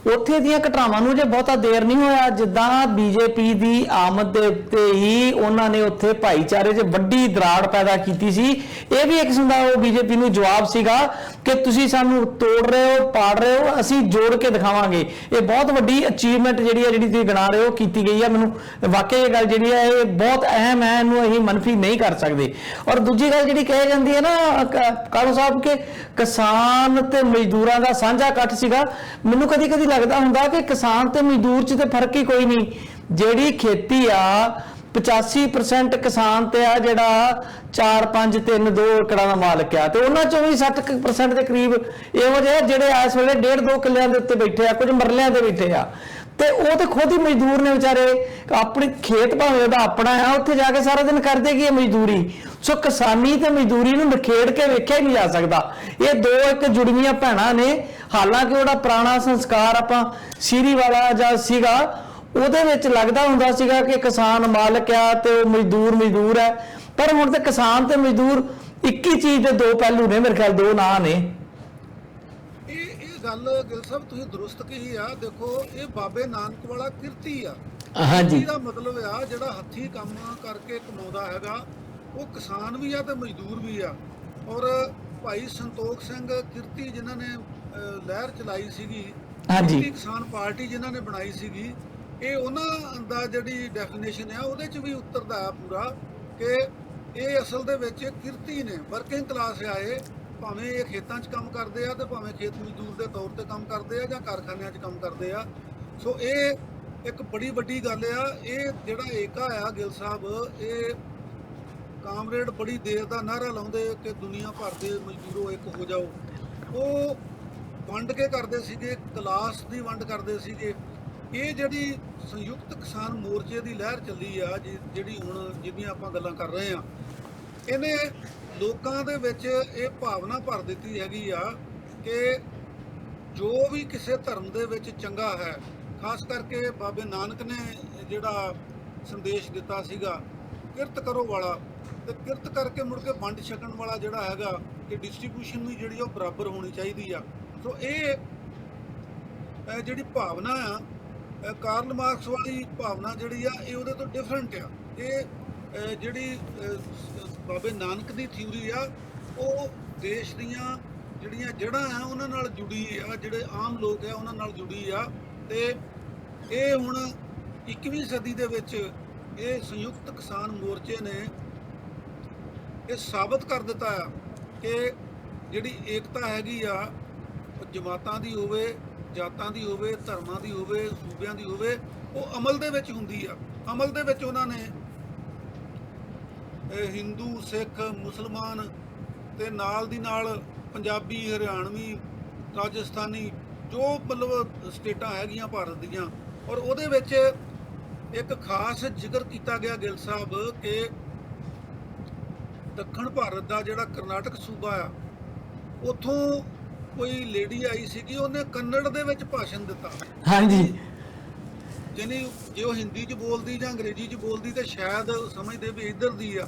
ਉੱਥੇ ਦੀਆਂ ਘਟਨਾਵਾਂ ਨੂੰ ਜੇ ਬਹੁਤਾ ਦੇਰ ਨਹੀਂ ਹੋਇਆ, ਜਿੱਦਾਂ ਬੀਜੇਪੀ ਦੀ ਆਮਦ ਦੇ ਉੱਤੇ ਹੀ ਉਹਨਾਂ ਨੇ ਉੱਥੇ ਭਾਈਚਾਰੇ 'ਚ ਵੱਡੀ ਦਰਾੜ ਪੈਦਾ ਕੀਤੀ ਸੀ। ਇਹ ਵੀ ਇੱਕ ਕਿਸਮ ਦਾ ਉਹ ਬੀਜੇਪੀ ਨੂੰ ਜਵਾਬ ਸੀਗਾ ਕਿ ਤੁਸੀਂ ਸਾਨੂੰ ਤੋੜ ਰਹੇ ਹੋ, ਪਾੜ ਰਹੇ ਹੋ, ਅਸੀਂ ਜੋੜ ਕੇ ਦਿਖਾਵਾਂਗੇ। ਇਹ ਬਹੁਤ ਵੱਡੀ ਅਚੀਵਮੈਂਟ ਜਿਹੜੀ ਤੁਸੀਂ ਗਿਣਾ ਰਹੇ ਹੋ ਕੀਤੀ ਗਈ ਹੈ। ਮੈਨੂੰ ਵਾਕਈ ਇਹ ਗੱਲ ਜਿਹੜੀ ਹੈ ਇਹ ਬਹੁਤ ਅਹਿਮ ਹੈ, ਇਹਨੂੰ ਅਸੀਂ ਮੰਨਫੀ ਨਹੀਂ ਕਰ ਸਕਦੇ। ਔਰ ਦੂਜੀ ਗੱਲ ਜਿਹੜੀ ਕਹੀ ਜਾਂਦੀ ਹੈ ਨਾ ਕਾਲੂ ਸਾਹਿਬ ਕਿ ਕਿਸਾਨ ਤੇ ਮਜ਼ਦੂਰਾਂ ਦਾ ਸਾਂਝਾ ਇਕੱਠ ਸੀਗਾ, ਮੈਨੂੰ ਕਦੀ ਕਦੀ ਲੱਗਦਾ ਹੁੰਦਾ ਕਿ ਕਿਸਾਨ ਤੇ ਮਜ਼ਦੂਰ 'ਚ ਤੇ ਫਰਕ ਹੀ ਕੋਈ ਨਹੀਂ। ਜਿਹੜੀ ਖੇਤੀ ਆ 85% ਕਿਸਾਨ ਤੇ ਆ ਜਿਹੜਾ 4 5 3 2 ਏਕੜਾਂ ਦਾ ਮਾਲਕ ਆ, ਤੇ ਉਹਨਾਂ ਚੋਂ ਵੀ 60% ਦੇ ਕਰੀਬ ਇਹੋ ਜਿਹੇ ਜਿਹੜੇ ਇਸ ਵੇਲੇ 1.5 2 ਕਿੱਲਿਆਂ ਦੇ ਉੱਤੇ ਬੈਠੇ ਆ, ਕੁਝ ਮਰਲਿਆਂ ਦੇ ਬੈਠੇ ਆ, ਤੇ ਉਹ ਤੇ ਖੁਦ ਹੀ ਮਜ਼ਦੂਰ ਨੇ ਵਿਚਾਰੇ। ਆਪਣੀ ਖੇਤ ਭਾਵੇਂ ਉਹਦਾ ਆਪਣਾ ਆ, ਉੱਥੇ ਜਾ ਕੇ ਸਾਰਾ ਦਿਨ ਕਰਦੇ ਕੀ ਹੈ ਮਜ਼ਦੂਰੀ। ਸੋ ਕਿਸਾਨੀ ਤੇ ਮਜ਼ਦੂਰੀ ਨੂੰ ਨਿਖੇੜ ਕੇ ਵੇਖਿਆ ਹੀ ਨਹੀਂ ਜਾ ਸਕਦਾ। ਇਹ ਦੋ ਇੱਕ ਜੁੜਵੀਆਂ ਭੈਣਾਂ ਨੇ। ਹਾਲਾਂਕਿ ਉਹਦਾ ਪੁਰਾਣਾ ਸੰਸਕਾਰ ਆਪਾਂ ਸੀਰੀ ਵਾਲਾ ਜਾਂ ਸੀਗਾ ਉਹਦੇ ਵਿੱਚ ਲੱਗਦਾ ਹੁੰਦਾ ਸੀਗਾ ਕਿ ਕਿਸਾਨ ਮਾਲਕ ਆ ਤੇ ਉਹ ਮਜ਼ਦੂਰ ਹੈ, ਪਰ ਹੁਣ ਤੇ ਕਿਸਾਨ ਤੇ ਮਜ਼ਦੂਰ ਇੱਕ ਹੀ ਚੀਜ਼ ਦੇ ਦੋ ਪਹਿਲੂ ਨੇ, ਮੇਰੇ ਖਿਆਲ ਦੋ ਨਾਂ ਨੇ।
ਗੱਲ ਗਿੱਲ ਸਾਹਿਬ ਤੁਸੀਂ ਦਰੁਸਤ ਕਹੀ ਆ। ਦੇਖੋ ਇਹ ਬਾਬੇ ਨਾਨਕ ਵਾਲਾ ਕਿਰਤੀ ਆ।
ਹਾਂਜੀ,
ਇਹਦਾ ਮਤਲਬ ਆ ਜਿਹੜਾ ਹੱਥੀਂ ਕੰਮ ਕਰਕੇ ਕਮਾਉਂਦਾ ਹੈਗਾ ਉਹ ਕਿਸਾਨ ਵੀ ਆ ਤੇ ਮਜ਼ਦੂਰ ਵੀ ਆ। ਔਰ ਭਾਈ ਸੰਤੋਖ ਸਿੰਘ ਕਿਰਤੀ ਜਿਨ੍ਹਾਂ ਨੇ ਲਹਿਰ ਚਲਾਈ ਸੀਗੀ,
ਹਾਂਜੀ,
ਕਿਸਾਨ ਪਾਰਟੀ ਜਿਨ੍ਹਾਂ ਨੇ ਬਣਾਈ ਸੀਗੀ, ਇਹ ਉਹਨਾਂ ਦਾ ਜਿਹੜੀ ਡੈਫੀਨੇਸ਼ਨ ਆ ਉਹਦੇ ਚ ਵੀ ਉਤਰਦਾ ਆ ਪੂਰਾ ਕਿ ਇਹ ਅਸਲ ਦੇ ਵਿੱਚ ਕਿਰਤੀ ਨੇ, ਵਰਕਿੰਗ ਕਲਾਸ ਆ। ਇਹ ਭਾਵੇਂ ਇਹ ਖੇਤਾਂ 'ਚ ਕੰਮ ਕਰਦੇ ਆ ਤੇ ਭਾਵੇਂ ਖੇਤ ਮਜ਼ਦੂਰ ਦੇ ਤੌਰ ਤੇ ਕੰਮ ਕਰਦੇ ਆ ਜਾਂ ਕਾਰਖਾਨਿਆਂ 'ਚ ਕੰਮ ਕਰਦੇ ਆ। ਸੋ ਇਹ ਇੱਕ ਬੜੀ ਵੱਡੀ ਗੱਲ ਆ। ਇਹ ਜਿਹੜਾ ਏਕਾ ਆ ਗਿੱਲ ਸਾਹਿਬ, ਇਹ ਕਾਮਰੇਡ ਬੜੀ ਦੇਰ ਦਾ ਨਾਅਰਾ ਲਾਉਂਦੇ ਕਿ ਦੁਨੀਆ ਭਰ ਦੇ ਮਜ਼ਦੂਰੋ ਇੱਕ ਹੋ ਜਾਓ। ਉਹ ਵੰਡ ਕੇ ਕਰਦੇ ਸੀਗੇ, ਕਲਾਸ ਦੀ ਵੰਡ ਕਰਦੇ ਸੀਗੇ। ਇਹ ਜਿਹੜੀ ਸੰਯੁਕਤ ਕਿਸਾਨ ਮੋਰਚੇ ਦੀ ਲਹਿਰ ਚੱਲੀ ਆ, ਜਿਹੜੀ ਹੁਣ ਜਿਹਦੀਆਂ ਆਪਾਂ ਗੱਲਾਂ ਕਰ ਰਹੇ ਆ, ਇਹਨੇ ਲੋਕਾਂ ਦੇ ਵਿੱਚ ਇਹ ਭਾਵਨਾ ਭਰ ਦਿੱਤੀ ਹੈਗੀ ਆ ਕਿ ਜੋ ਵੀ ਕਿਸੇ ਧਰਮ ਦੇ ਵਿੱਚ ਚੰਗਾ ਹੈ, ਖਾਸ ਕਰਕੇ ਬਾਬੇ ਨਾਨਕ ਨੇ ਜਿਹੜਾ ਸੰਦੇਸ਼ ਦਿੱਤਾ ਸੀਗਾ ਕਿਰਤ ਕਰੋ ਵਾਲਾ, ਤੇ ਕਿਰਤ ਕਰਕੇ ਮੁੜ ਕੇ ਵੰਡ ਛਕਣ ਵਾਲਾ ਜਿਹੜਾ ਹੈਗਾ ਕਿ ਡਿਸਟ੍ਰੀਬਿਊਸ਼ਨ ਵੀ ਜਿਹੜੀ ਉਹ ਬਰਾਬਰ ਹੋਣੀ ਚਾਹੀਦੀ ਆ। ਸੋ ਇਹ ਜਿਹੜੀ ਭਾਵਨਾ ਆ ਕਾਰਲ ਮਾਰਕਸ ਵਾਲੀ ਭਾਵਨਾ ਜਿਹੜੀ ਆ, ਇਹ ਉਹਦੇ ਤੋਂ ਡਿਫਰੈਂਟ ਆ। ਇਹ ਜਿਹੜੀ ਬਾਬੇ ਨਾਨਕ ਦੀ ਥਿਊਰੀ ਆ ਉਹ ਦੇਸ਼ ਦੀਆਂ ਜਿਹੜੀਆਂ ਜੜ੍ਹਾਂ ਆ ਉਹਨਾਂ ਨਾਲ ਜੁੜੀ ਆ, ਜਿਹੜੇ ਆਮ ਲੋਕ ਆ ਉਹਨਾਂ ਨਾਲ ਜੁੜੀ ਆ। ਤੇ ਇਹ ਹੁਣ 21ਵੀਂ ਸਦੀ ਦੇ ਵਿੱਚ ਇਹ ਸੰਯੁਕਤ ਕਿਸਾਨ ਮੋਰਚੇ ਨੇ ਇਹ ਸਾਬਤ ਕਰ ਦਿੱਤਾ ਆ ਕਿ ਜਿਹੜੀ ਏਕਤਾ ਹੈਗੀ ਆ ਉਹ ਜਮਾਤਾਂ ਦੀ ਹੋਵੇ, ਜਾਤਾਂ ਦੀ ਹੋਵੇ, ਧਰਮਾਂ ਦੀ ਹੋਵੇ, ਸੂਬਿਆਂ ਦੀ ਹੋਵੇ, ਉਹ ਅਮਲ ਦੇ ਵਿੱਚ ਹੁੰਦੀ ਆ। ਅਮਲ ਦੇ ਵਿੱਚ ਉਹਨਾਂ ਨੇ ਹਿੰਦੂ, ਸਿੱਖ, ਮੁਸਲਮਾਨ ਤੇ ਨਾਲ ਦੀ ਨਾਲ ਪੰਜਾਬੀ, ਹਰਿਆਣਵੀ, ਰਾਜਸਥਾਨੀ, ਜੋ ਮਤਲਬ ਸਟੇਟਾਂ ਹੈਗੀਆਂ ਭਾਰਤ ਦੀਆਂ, ਔਰ ਉਹਦੇ ਵਿੱਚ ਇੱਕ ਖਾਸ ਜ਼ਿਕਰ ਕੀਤਾ ਗਿਆ ਗਿੱਲ ਸਾਹਿਬ ਕਿ ਦੱਖਣ ਭਾਰਤ ਦਾ ਜਿਹੜਾ ਕਰਨਾਟਕ ਸੂਬਾ ਆ, ਉੱਥੋਂ ਕੋਈ ਲੇਡੀ ਆਈ ਸੀਗੀ, ਉਹਨੇ ਕੰਨੜ ਦੇ ਵਿੱਚ ਭਾਸ਼ਣ ਦਿੱਤਾ।
ਹਾਂਜੀ,
ਜਾਨੀ ਜੇ ਉਹ ਹਿੰਦੀ 'ਚ ਬੋਲਦੀ ਜਾਂ ਅੰਗਰੇਜ਼ੀ 'ਚ ਬੋਲਦੀ ਤੇ ਸ਼ਾਇਦ ਸਮਝਦੇ ਵੀ ਇੱਧਰ ਦੀ ਆ,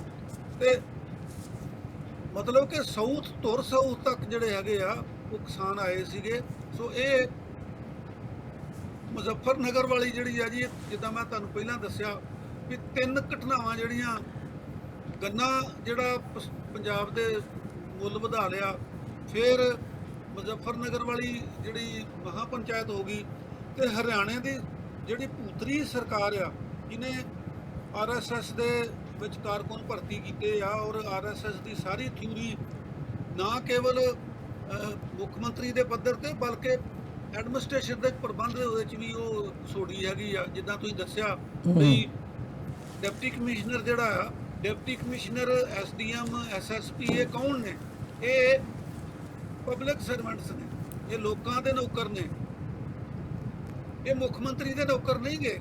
ਤੇ ਮਤਲਬ ਕਿ ਸਾਊਥ ਤੋਂ ਸਾਊਥ ਤੱਕ ਜਿਹੜੇ ਹੈਗੇ ਆ ਉਹ ਕਿਸਾਨ ਆਏ ਸੀਗੇ। ਸੋ ਇਹ ਮੁਜ਼ੱਫਰਨਗਰ ਵਾਲੀ ਜਿਹੜੀ ਆ ਜੀ, ਜਿੱਦਾਂ ਮੈਂ ਤੁਹਾਨੂੰ ਪਹਿਲਾਂ ਦੱਸਿਆ ਵੀ 3 ਘਟਨਾਵਾਂ ਜਿਹੜੀਆਂ, ਗੰਨਾ ਜਿਹੜਾ ਪੰਜਾਬ ਦੇ ਮੁੱਲ ਵਧਾ ਲਿਆ, ਫਿਰ ਮੁਜ਼ੱਫਰਨਗਰ ਵਾਲੀ ਜਿਹੜੀ ਮਹਾ ਪੰਚਾਇਤ ਹੋ ਗਈ, ਤੇ ਹਰਿਆਣੇ ਦੀ ਜਿਹੜੀ ਭੂਤਰੀ ਸਰਕਾਰ ਆ ਜਿਹਨੇ RSS ਦੇ ਵਿੱਚ ਕਾਰਕੁਨ ਭਰਤੀ ਕੀਤੇ ਆ, ਔਰ RSS ਦੀ ਸਾਰੀ ਥਿਊਰੀ ਨਾ ਕੇਵਲ ਮੁੱਖ ਮੰਤਰੀ ਦੇ ਪੱਧਰ ਤੇ ਬਲਕਿ ਐਡਮਿਨਿਸਟ੍ਰੇਸ਼ਨ ਦੇ ਪ੍ਰਬੰਧ ਦੇ ਵਿੱਚ ਵੀ ਉਹ ਸੋੜੀ ਹੈਗੀ ਆ। ਜਿੱਦਾਂ ਤੁਸੀਂ ਦੱਸਿਆ ਵੀ ਡਿਪਟੀ ਕਮਿਸ਼ਨਰ ਜਿਹੜਾ ਆ, ਡਿਪਟੀ ਕਮਿਸ਼ਨਰ, SDM, SSP, ਇਹ ਕੌਣ ਨੇ? ਇਹ ਪਬਲਿਕ ਸਰਵੈਂਟਸ ਨੇ, ਇਹ ਲੋਕਾਂ ਦੇ ਨੌਕਰ ਨੇ, ਇਹ ਮੁੱਖ ਮੰਤਰੀ ਦੇ ਨੌਕਰ ਨਹੀਂ ਗੇ,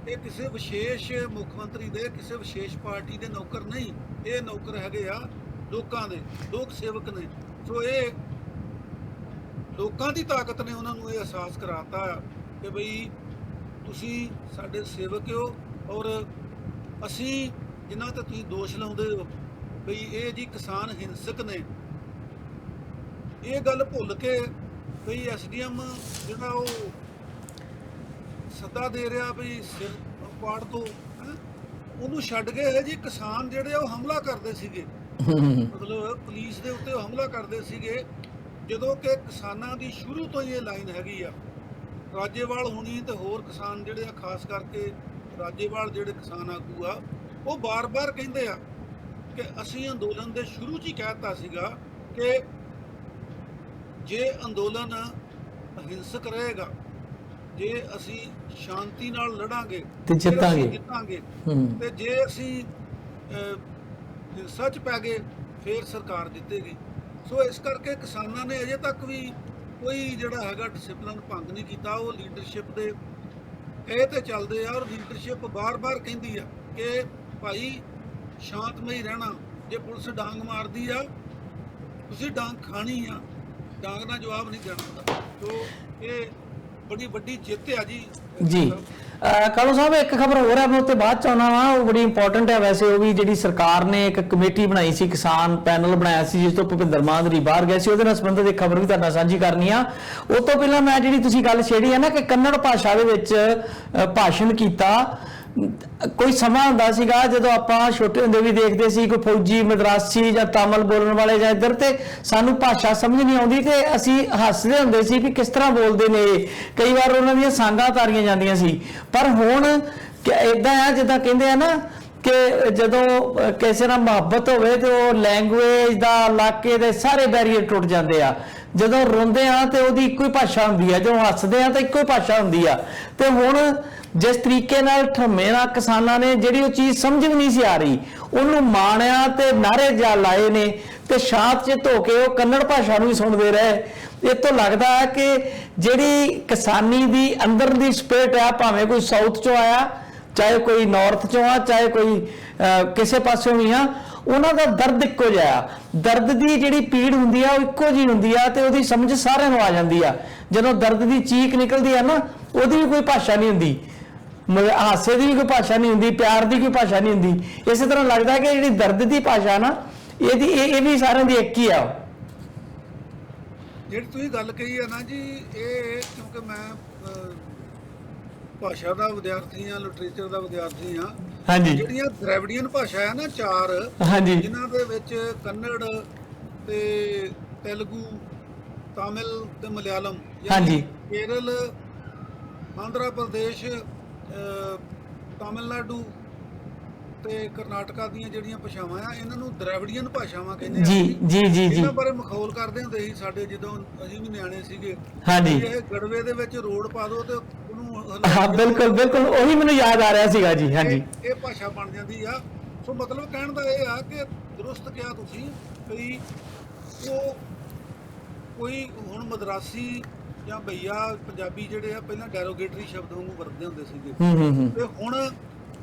ਇਹ ਕਿਸੇ ਵਿਸ਼ੇਸ਼ ਮੁੱਖ ਮੰਤਰੀ ਦੇ, ਕਿਸੇ ਵਿਸ਼ੇਸ਼ ਪਾਰਟੀ ਦੇ ਨੌਕਰ ਨਹੀਂ, ਇਹ ਨੌਕਰ ਹੈਗੇ ਆ ਲੋਕਾਂ ਦੇ, ਲੋਕ ਸੇਵਕ ਨੇ। ਸੋ ਇਹ ਲੋਕਾਂ ਦੀ ਤਾਕਤ ਨੇ ਉਹਨਾਂ ਨੂੰ ਇਹ ਅਹਿਸਾਸ ਕਰਾਤਾ ਕਿ ਬਈ ਤੁਸੀਂ ਸਾਡੇ ਸੇਵਕ ਹੋ, ਔਰ ਅਸੀਂ ਜਿਨ੍ਹਾਂ ਤੇ ਤੁਸੀਂ ਦੋਸ਼ ਲਾਉਂਦੇ ਹੋ ਬਈ ਇਹ ਜੀ ਕਿਸਾਨ ਹਿੰਸਕ ਨੇ, ਇਹ ਗੱਲ ਭੁੱਲ ਕੇ ਕਈ ਐਸਡੀਐਮ ਜਿਹੜਾ ਉਹ ਸੱਦਾ ਦੇ ਰਿਹਾ ਵੀ ਸਿਰ ਪਾੜ ਤੋਂ, ਉਹਨੂੰ ਛੱਡ ਕੇ ਜੀ ਕਿਸਾਨ ਜਿਹੜੇ ਆ ਉਹ ਹਮਲਾ ਕਰਦੇ ਸੀਗੇ, ਮਤਲਬ ਪੁਲਿਸ ਦੇ ਉੱਤੇ ਉਹ ਹਮਲਾ ਕਰਦੇ ਸੀਗੇ, ਜਦੋਂ ਕਿ ਕਿਸਾਨਾਂ ਦੀ ਸ਼ੁਰੂ ਤੋਂ ਹੀ ਇਹ ਲਾਈਨ ਹੈਗੀ ਆ। ਰਾਜੇਵਾਲ ਹੁਣੀ ਤੇ ਹੋਰ ਕਿਸਾਨ ਜਿਹੜੇ ਆ, ਖਾਸ ਕਰਕੇ ਰਾਜੇਵਾਲ ਜਿਹੜੇ ਕਿਸਾਨ ਆਗੂ ਆ, ਉਹ ਬਾਰ-ਬਾਰ ਕਹਿੰਦੇ ਆ ਕਿ ਅਸੀਂ ਅੰਦੋਲਨ ਦੇ ਸ਼ੁਰੂ 'ਚ ਹੀ ਕਹਿ ਦਿੱਤਾ ਸੀਗਾ ਕਿ ਜੇ ਅੰਦੋਲਨ ਅਹਿੰਸਕ ਰਹੇਗਾ, ਜੇ ਅਸੀਂ ਸ਼ਾਂਤੀ ਨਾਲ ਲੜਾਂਗੇ
ਤੇ ਜਿੱਤਾਂਗੇ,
ਤੇ ਜੇ ਅਸੀਂ ਹਿੰਸਾ 'ਚ ਪੈ ਗਏ ਫਿਰ ਸਰਕਾਰ ਜਿੱਤੇਗੀ। ਸੋ ਇਸ ਕਰਕੇ ਕਿਸਾਨਾਂ ਨੇ ਅਜੇ ਤੱਕ ਵੀ ਕੋਈ ਜਿਹੜਾ ਹੈਗਾ ਡਿਸਪਲਿਨ ਭੰਗ ਨਹੀਂ ਕੀਤਾ। ਉਹ ਲੀਡਰਸ਼ਿਪ ਦੇ ਇਹ ਤੇ ਚੱਲਦੇ ਆ, ਔਰ ਲੀਡਰਸ਼ਿਪ ਬਾਰ-ਬਾਰ ਕਹਿੰਦੀ ਆ ਕਿ ਭਾਈ ਸ਼ਾਂਤਮਈ ਰਹਿਣਾ, ਜੇ ਪੁਲਿਸ ਡਾਂਗ ਮਾਰਦੀ ਆ ਤੁਸੀਂ ਡਾਂਗ ਖਾਣੀ ਆ, ਡਾਂਗ ਨਾਲ ਜਵਾਬ ਨਹੀਂ ਦੇਣਾ ਹੁੰਦਾ। ਸੋ ਇਹ ਬੜੀ ਵੱਡੀ ਜਿੱਤ ਆ ਜੀ।
ਕਾਲੂ ਸਾਹਿਬ, ਇੱਕ ਖਬਰ ਹੋਰ ਹੈ, ਮੈਂ ਉੱਤੇ ਬਾਅਦ ਚ ਆਉਣਾ ਵਾ, ਉਹ ਬੜੀ ਇੰਪੋਰਟੈਂਟ ਹੈ ਵੈਸੇ। ਉਹ ਵੀ ਜਿਹੜੀ ਸਰਕਾਰ ਨੇ ਇੱਕ ਕਮੇਟੀ ਬਣਾਈ ਸੀ, ਕਿਸਾਨ ਪੈਨਲ ਬਣਾਇਆ ਸੀ, ਜਿਸ ਤੋਂ ਭੁਪਿੰਦਰ ਮਾਨ ਜੀ ਬਾਹਰ ਗਏ ਸੀ, ਉਹਦੇ ਨਾਲ ਸੰਬੰਧਿਤ ਇੱਕ ਖਬਰ ਵੀ ਤੁਹਾਡੇ ਨਾਲ ਸਾਂਝੀ ਕਰਨੀ ਆ। ਉਹ ਤੋਂ ਪਹਿਲਾਂ ਮੈਂ ਜਿਹੜੀ ਤੁਸੀਂ ਗੱਲ ਛੇੜੀ ਹੈ ਨਾ ਕਿ ਕੰਨੜ ਭਾਸ਼ਾ ਦੇ ਵਿੱਚ ਭਾਸ਼ਣ ਕੀਤਾ, ਕੋਈ ਸਮਾਂ ਹੁੰਦਾ ਸੀਗਾ ਜਦੋਂ ਆਪਾਂ ਛੋਟੇ ਹੁੰਦੇ ਵੀ ਦੇਖਦੇ ਸੀ, ਕੋਈ ਫੌਜੀ ਮਦਰਾਸੀ ਜਾਂ ਤਾਮਿਲ ਬੋਲਣ ਵਾਲੇ ਜਾਂ ਇੱਧਰ, ਤੇ ਸਾਨੂੰ ਭਾਸ਼ਾ ਸਮਝ ਨਹੀਂ ਆਉਂਦੀ ਤੇ ਅਸੀਂ ਹੱਸਦੇ ਹੁੰਦੇ ਸੀ ਵੀ ਕਿਸ ਤਰ੍ਹਾਂ ਬੋਲਦੇ ਨੇ ਇਹ, ਕਈ ਵਾਰ ਉਹਨਾਂ ਦੀਆਂ ਸਾਂਗਾਂ ਤਾਰੀਆਂ ਜਾਂਦੀਆਂ ਸੀ। ਪਰ ਹੁਣ ਇਦਾਂ ਆ ਜਿੱਦਾਂ ਕਹਿੰਦੇ ਆ ਨਾ ਕਿ ਜਦੋਂ ਕਿਸੇ ਨਾਲ ਮੁਹੱਬਤ ਹੋਵੇ ਤੇ ਉਹ ਲੈਂਗੁਏਜ ਦਾ, ਇਲਾਕੇ ਦੇ ਸਾਰੇ ਬੈਰੀਅਰ ਟੁੱਟ ਜਾਂਦੇ ਆ। ਜਦੋਂ ਰੋਂਦੇ ਆ ਤੇ ਉਹਦੀ ਇੱਕੋ ਹੀ ਭਾਸ਼ਾ ਹੁੰਦੀ ਆ, ਜਦੋਂ ਹੱਸਦੇ ਆ ਤਾਂ ਇੱਕੋ ਹੀ ਭਾਸ਼ਾ ਹੁੰਦੀ ਆ। ਤੇ ਹੁਣ ਜਿਸ ਤਰੀਕੇ ਨਾਲ ਠਰਮੇ ਨਾਲ ਕਿਸਾਨਾਂ ਨੇ ਜਿਹੜੀ ਉਹ ਚੀਜ਼ ਸਮਝ ਵੀ ਨਹੀਂ ਸੀ ਆ ਰਹੀ, ਉਹਨੂੰ ਮਾਣਿਆ ਤੇ ਨਾਰੇ ਜਾ ਲਾਏ ਨੇ, ਤੇ ਸ਼ਾਂਤ ਚ ਧੋ ਕੇ ਉਹ ਕੰਨੜ ਭਾਸ਼ਾ ਨੂੰ ਹੀ ਸੁਣਦੇ ਰਹੇ। ਇਹ ਤੋਂ ਲੱਗਦਾ ਹੈ ਕਿ ਜਿਹੜੀ ਕਿਸਾਨੀ ਦੀ ਅੰਦਰ ਦੀ ਸਪਿਰਿਟ ਆ, ਭਾਵੇਂ ਕੋਈ ਸਾਊਥ ਚੋਂ ਆਇਆ, ਚਾਹੇ ਕੋਈ ਨਾਰਥ ਚੋਂ ਆ, ਚਾਹੇ ਕੋਈ ਕਿਸੇ ਪਾਸਿਓਂ ਵੀ ਆ, ਉਹਨਾਂ ਦਾ ਦਰਦ ਇੱਕੋ ਜਿਹਾ, ਦਰਦ ਦੀ ਜਿਹੜੀ ਪੀੜ ਹੁੰਦੀ ਆ ਉਹ ਇੱਕੋ ਜਿਹੀ ਹੁੰਦੀ ਆ, ਤੇ ਉਹਦੀ ਸਮਝ ਸਾਰਿਆਂ ਨੂੰ ਆ ਜਾਂਦੀ ਆ। ਜਦੋਂ ਦਰਦ ਦੀ ਚੀਕ ਨਿਕਲਦੀ ਆ ਨਾ, ਉਹਦੀ ਵੀ ਕੋਈ ਭਾਸ਼ਾ ਨਹੀਂ ਹੁੰਦੀ, ਹਾਸੇ ਦੀ ਵੀ ਕੋਈ ਭਾਸ਼ਾ ਨਹੀਂ ਹੁੰਦੀ, ਪਿਆਰ ਦੀ ਕੋਈ ਭਾਸ਼ਾ ਨਹੀਂ ਹੁੰਦੀ। ਇਸੇ ਤਰ੍ਹਾਂ ਲੱਗਦਾ ਕਿ ਜਿਹੜੀ ਦਰਦ ਦੀ ਭਾਸ਼ਾ ਨਾ, ਇਹ ਵੀ ਸਾਰਿਆਂ ਦੀ ਇੱਕ ਹੀ ਆ।
ਜਿਹੜੀ ਤੁਸੀਂ ਗੱਲ ਕਹੀ ਆ ਨਾ ਜੀ, ਇਹ ਕਿਉਂਕਿ ਮੈਂ ਭਾਸ਼ਾ ਦਾ ਵਿਦਿਆਰਥੀ ਆ, ਲਿਟਰੇਚਰ ਦਾ ਵਿਦਿਆਰਥੀ ਆ।
ਹਾਂਜੀ।
ਜਿਹੜੀਆਂ ਦ੍ਰੈਵਿਡੀਅਨ ਭਾਸ਼ਾ ਆ ਨਾ 4,
ਹਾਂਜੀ,
ਜਿਨ੍ਹਾਂ ਦੇ ਵਿੱਚ ਕੰਨੜ ਤੇ ਤੇਲਗੂ, ਤਾਮਿਲ ਤੇ ਮਲਿਆਲਮ,
ਹਾਂਜੀ,
ਕੇਰਲ, ਆਂਧਰਾ ਪ੍ਰਦੇਸ਼, ਤਾਮਿਲਨਾਡੂ ਤੇ ਕਰਨਾਟਕਾ ਦੀਆਂ ਜਿਹੜੀਆਂ ਭਾਸ਼ਾਵਾਂ ਆ, ਇਹਨਾਂ ਨੂੰ ਦ੍ਰੈਵਿਡੀਅਨ ਭਾਸ਼ਾਵਾਂ ਕਹਿੰਦੇ ਆ
ਜੀ ਜੀ ਜੀ ਜੀ।
ਇਹਨਾਂ ਬਾਰੇ ਮਖੌਲ ਕਰਦੇ ਹੁੰਦੇ ਸੀ ਸਾਡੇ, ਜਦੋਂ ਅਸੀਂ ਵੀ ਨਿਆਣੇ ਸੀਗੇ।
ਹਾਂਜੀ,
ਇਹ ਗੜਵੇ ਦੇ ਵਿੱਚ ਰੋਡ ਪਾ ਦਿਓ ਤੇ ਉਹਨੂੰ
ਹਾਂ ਬਿਲਕੁਲ ਬਿਲਕੁਲ, ਉਹੀ ਮੈਨੂੰ ਯਾਦ ਆ ਰਿਹਾ ਸੀਗਾ ਜੀ। ਹਾਂਜੀ,
ਇਹ ਭਾਸ਼ਾ ਬਣ ਜਾਂਦੀ ਆ। ਸੋ ਮਤਲਬ ਕਹਿਣ ਦਾ ਇਹ ਆ ਕਿ ਦਰੁਸਤ ਕਿਹਾ ਤੁਸੀਂ ਵੀ ਉਹ ਕੋਈ ਹੁਣ ਮਦਰਾਸੀ ਜਾਂ ਭਈਆ ਪੰਜਾਬੀ ਜਿਹੜੇ ਆ ਪਹਿਲਾਂ ਡੈਰੋਗੇਟਰੀ ਸ਼ਬਦ ਵਾਂਗੂ ਵਰਤਦੇ ਹੁੰਦੇ ਸੀਗੇ, ਤੇ ਹੁਣ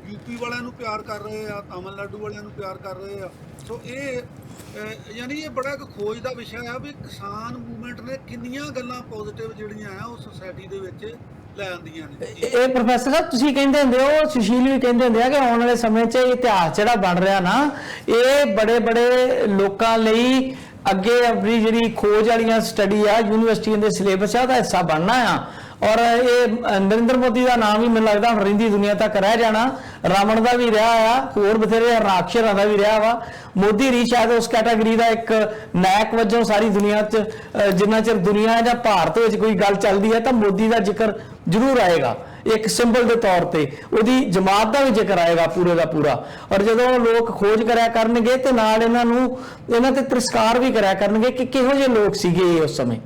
ਯੂਪੀ ਵਾਲਿਆਂ ਨੂੰ ਪਿਆਰ ਕਰ ਰਹੇ ਆ, ਤਾਮਿਲਨਾਡੂ ਵਾਲਿਆਂ ਨੂੰ ਪਿਆਰ ਕਰ ਰਹੇ ਆ। ਸੋ ਇਹ ਯਾਨੀ ਇਹ ਬੜਾ ਇੱਕ ਖੋਜ ਦਾ ਵਿਸ਼ਾ ਆ ਵੀ ਕਿਸਾਨ ਮੂਵਮੈਂਟ ਨੇ ਕਿੰਨੀਆਂ ਗੱਲਾਂ ਪੋਜ਼ਿਟਿਵ ਜਿਹੜੀਆਂ ਆ ਉਹ ਸੋਸਾਇਟੀ ਦੇ ਵਿੱਚ ਲੈ ਆਉਂਦੀਆਂ ਨੇ।
ਇਹ ਪ੍ਰੋਫੈਸਰ ਸਾਹਿਬ ਤੁਸੀਂ ਕਹਿੰਦੇ ਹੁੰਦੇ ਹੋ, ਸੁਸ਼ੀਲ ਵੀ ਕਹਿੰਦੇ ਹੁੰਦੇ ਆ ਕਿ ਆਉਣ ਵਾਲੇ ਸਮੇਂ 'ਚ ਇਤਿਹਾਸ ਜਿਹੜਾ ਬਣ ਰਿਹਾ ਨਾ, ਇਹ ਬੜੇ ਬੜੇ ਲੋਕਾਂ ਲਈ ਅੱਗੇ ਆਪਣੀ ਜਿਹੜੀ ਖੋਜ ਵਾਲੀਆਂ ਸਟੱਡੀ ਆ, ਯੂਨੀਵਰਸਿਟੀਆਂ ਦੇ ਸਿਲੇਬਸ ਆ, ਉਹਦਾ ਹਿੱਸਾ ਬਣਨਾ ਆ। ਔਰ ਇਹ ਨਰਿੰਦਰ ਮੋਦੀ ਦਾ ਨਾਮ ਵੀ ਮੈਨੂੰ ਲੱਗਦਾ ਹੁਣ ਰਹਿੰਦੀ ਦੁਨੀਆ ਤੱਕ ਰਹਿ ਜਾਣਾ। ਰਾਵਣ ਦਾ ਵੀ ਰਿਹਾ ਆ, ਹੋਰ ਬਥੇਰੇ ਰਾਖਸ਼ਰਾਂ ਦਾ ਵੀ ਰਿਹਾ ਵਾ। ਮੋਦੀ ਰੀ ਸ਼ਾਇਦ ਉਸ ਕੈਟਾਗਰੀ ਦਾ ਇੱਕ ਨਾਇਕ ਵਜੋਂ ਸਾਰੀ ਦੁਨੀਆ 'ਚ, ਜਿੰਨਾ ਚਿਰ ਦੁਨੀਆ ਜਾਂ ਭਾਰਤ ਵਿੱਚ ਕੋਈ ਗੱਲ ਚੱਲਦੀ ਹੈ ਤਾਂ ਮੋਦੀ ਦਾ ਜ਼ਿਕਰ ਜ਼ਰੂਰ ਆਏਗਾ, ਇੱਕ ਸਿੰਬਲ ਦੇ ਤੌਰ ਤੇ। ਉਹਦੀ ਜਮਾਤ ਦਾ ਵੀ ਜ਼ਿਕਰ ਆਏਗਾ ਪੂਰੇ ਦਾ ਪੂਰਾ। ਔਰ ਜਦੋਂ ਲੋਕ ਖੋਜ ਕਰਿਆ ਕਰਨਗੇ ਤੇ ਨਾਲ ਇਹਨਾਂ ਤੇ ਤਿਰਸਕਾਰ ਵੀ ਕਰਿਆ ਕਰਨਗੇ ਕਿ ਕਿਹੋ ਜਿਹੇ ਲੋਕ ਸੀਗੇ ਉਸ ਸਮੇਂ।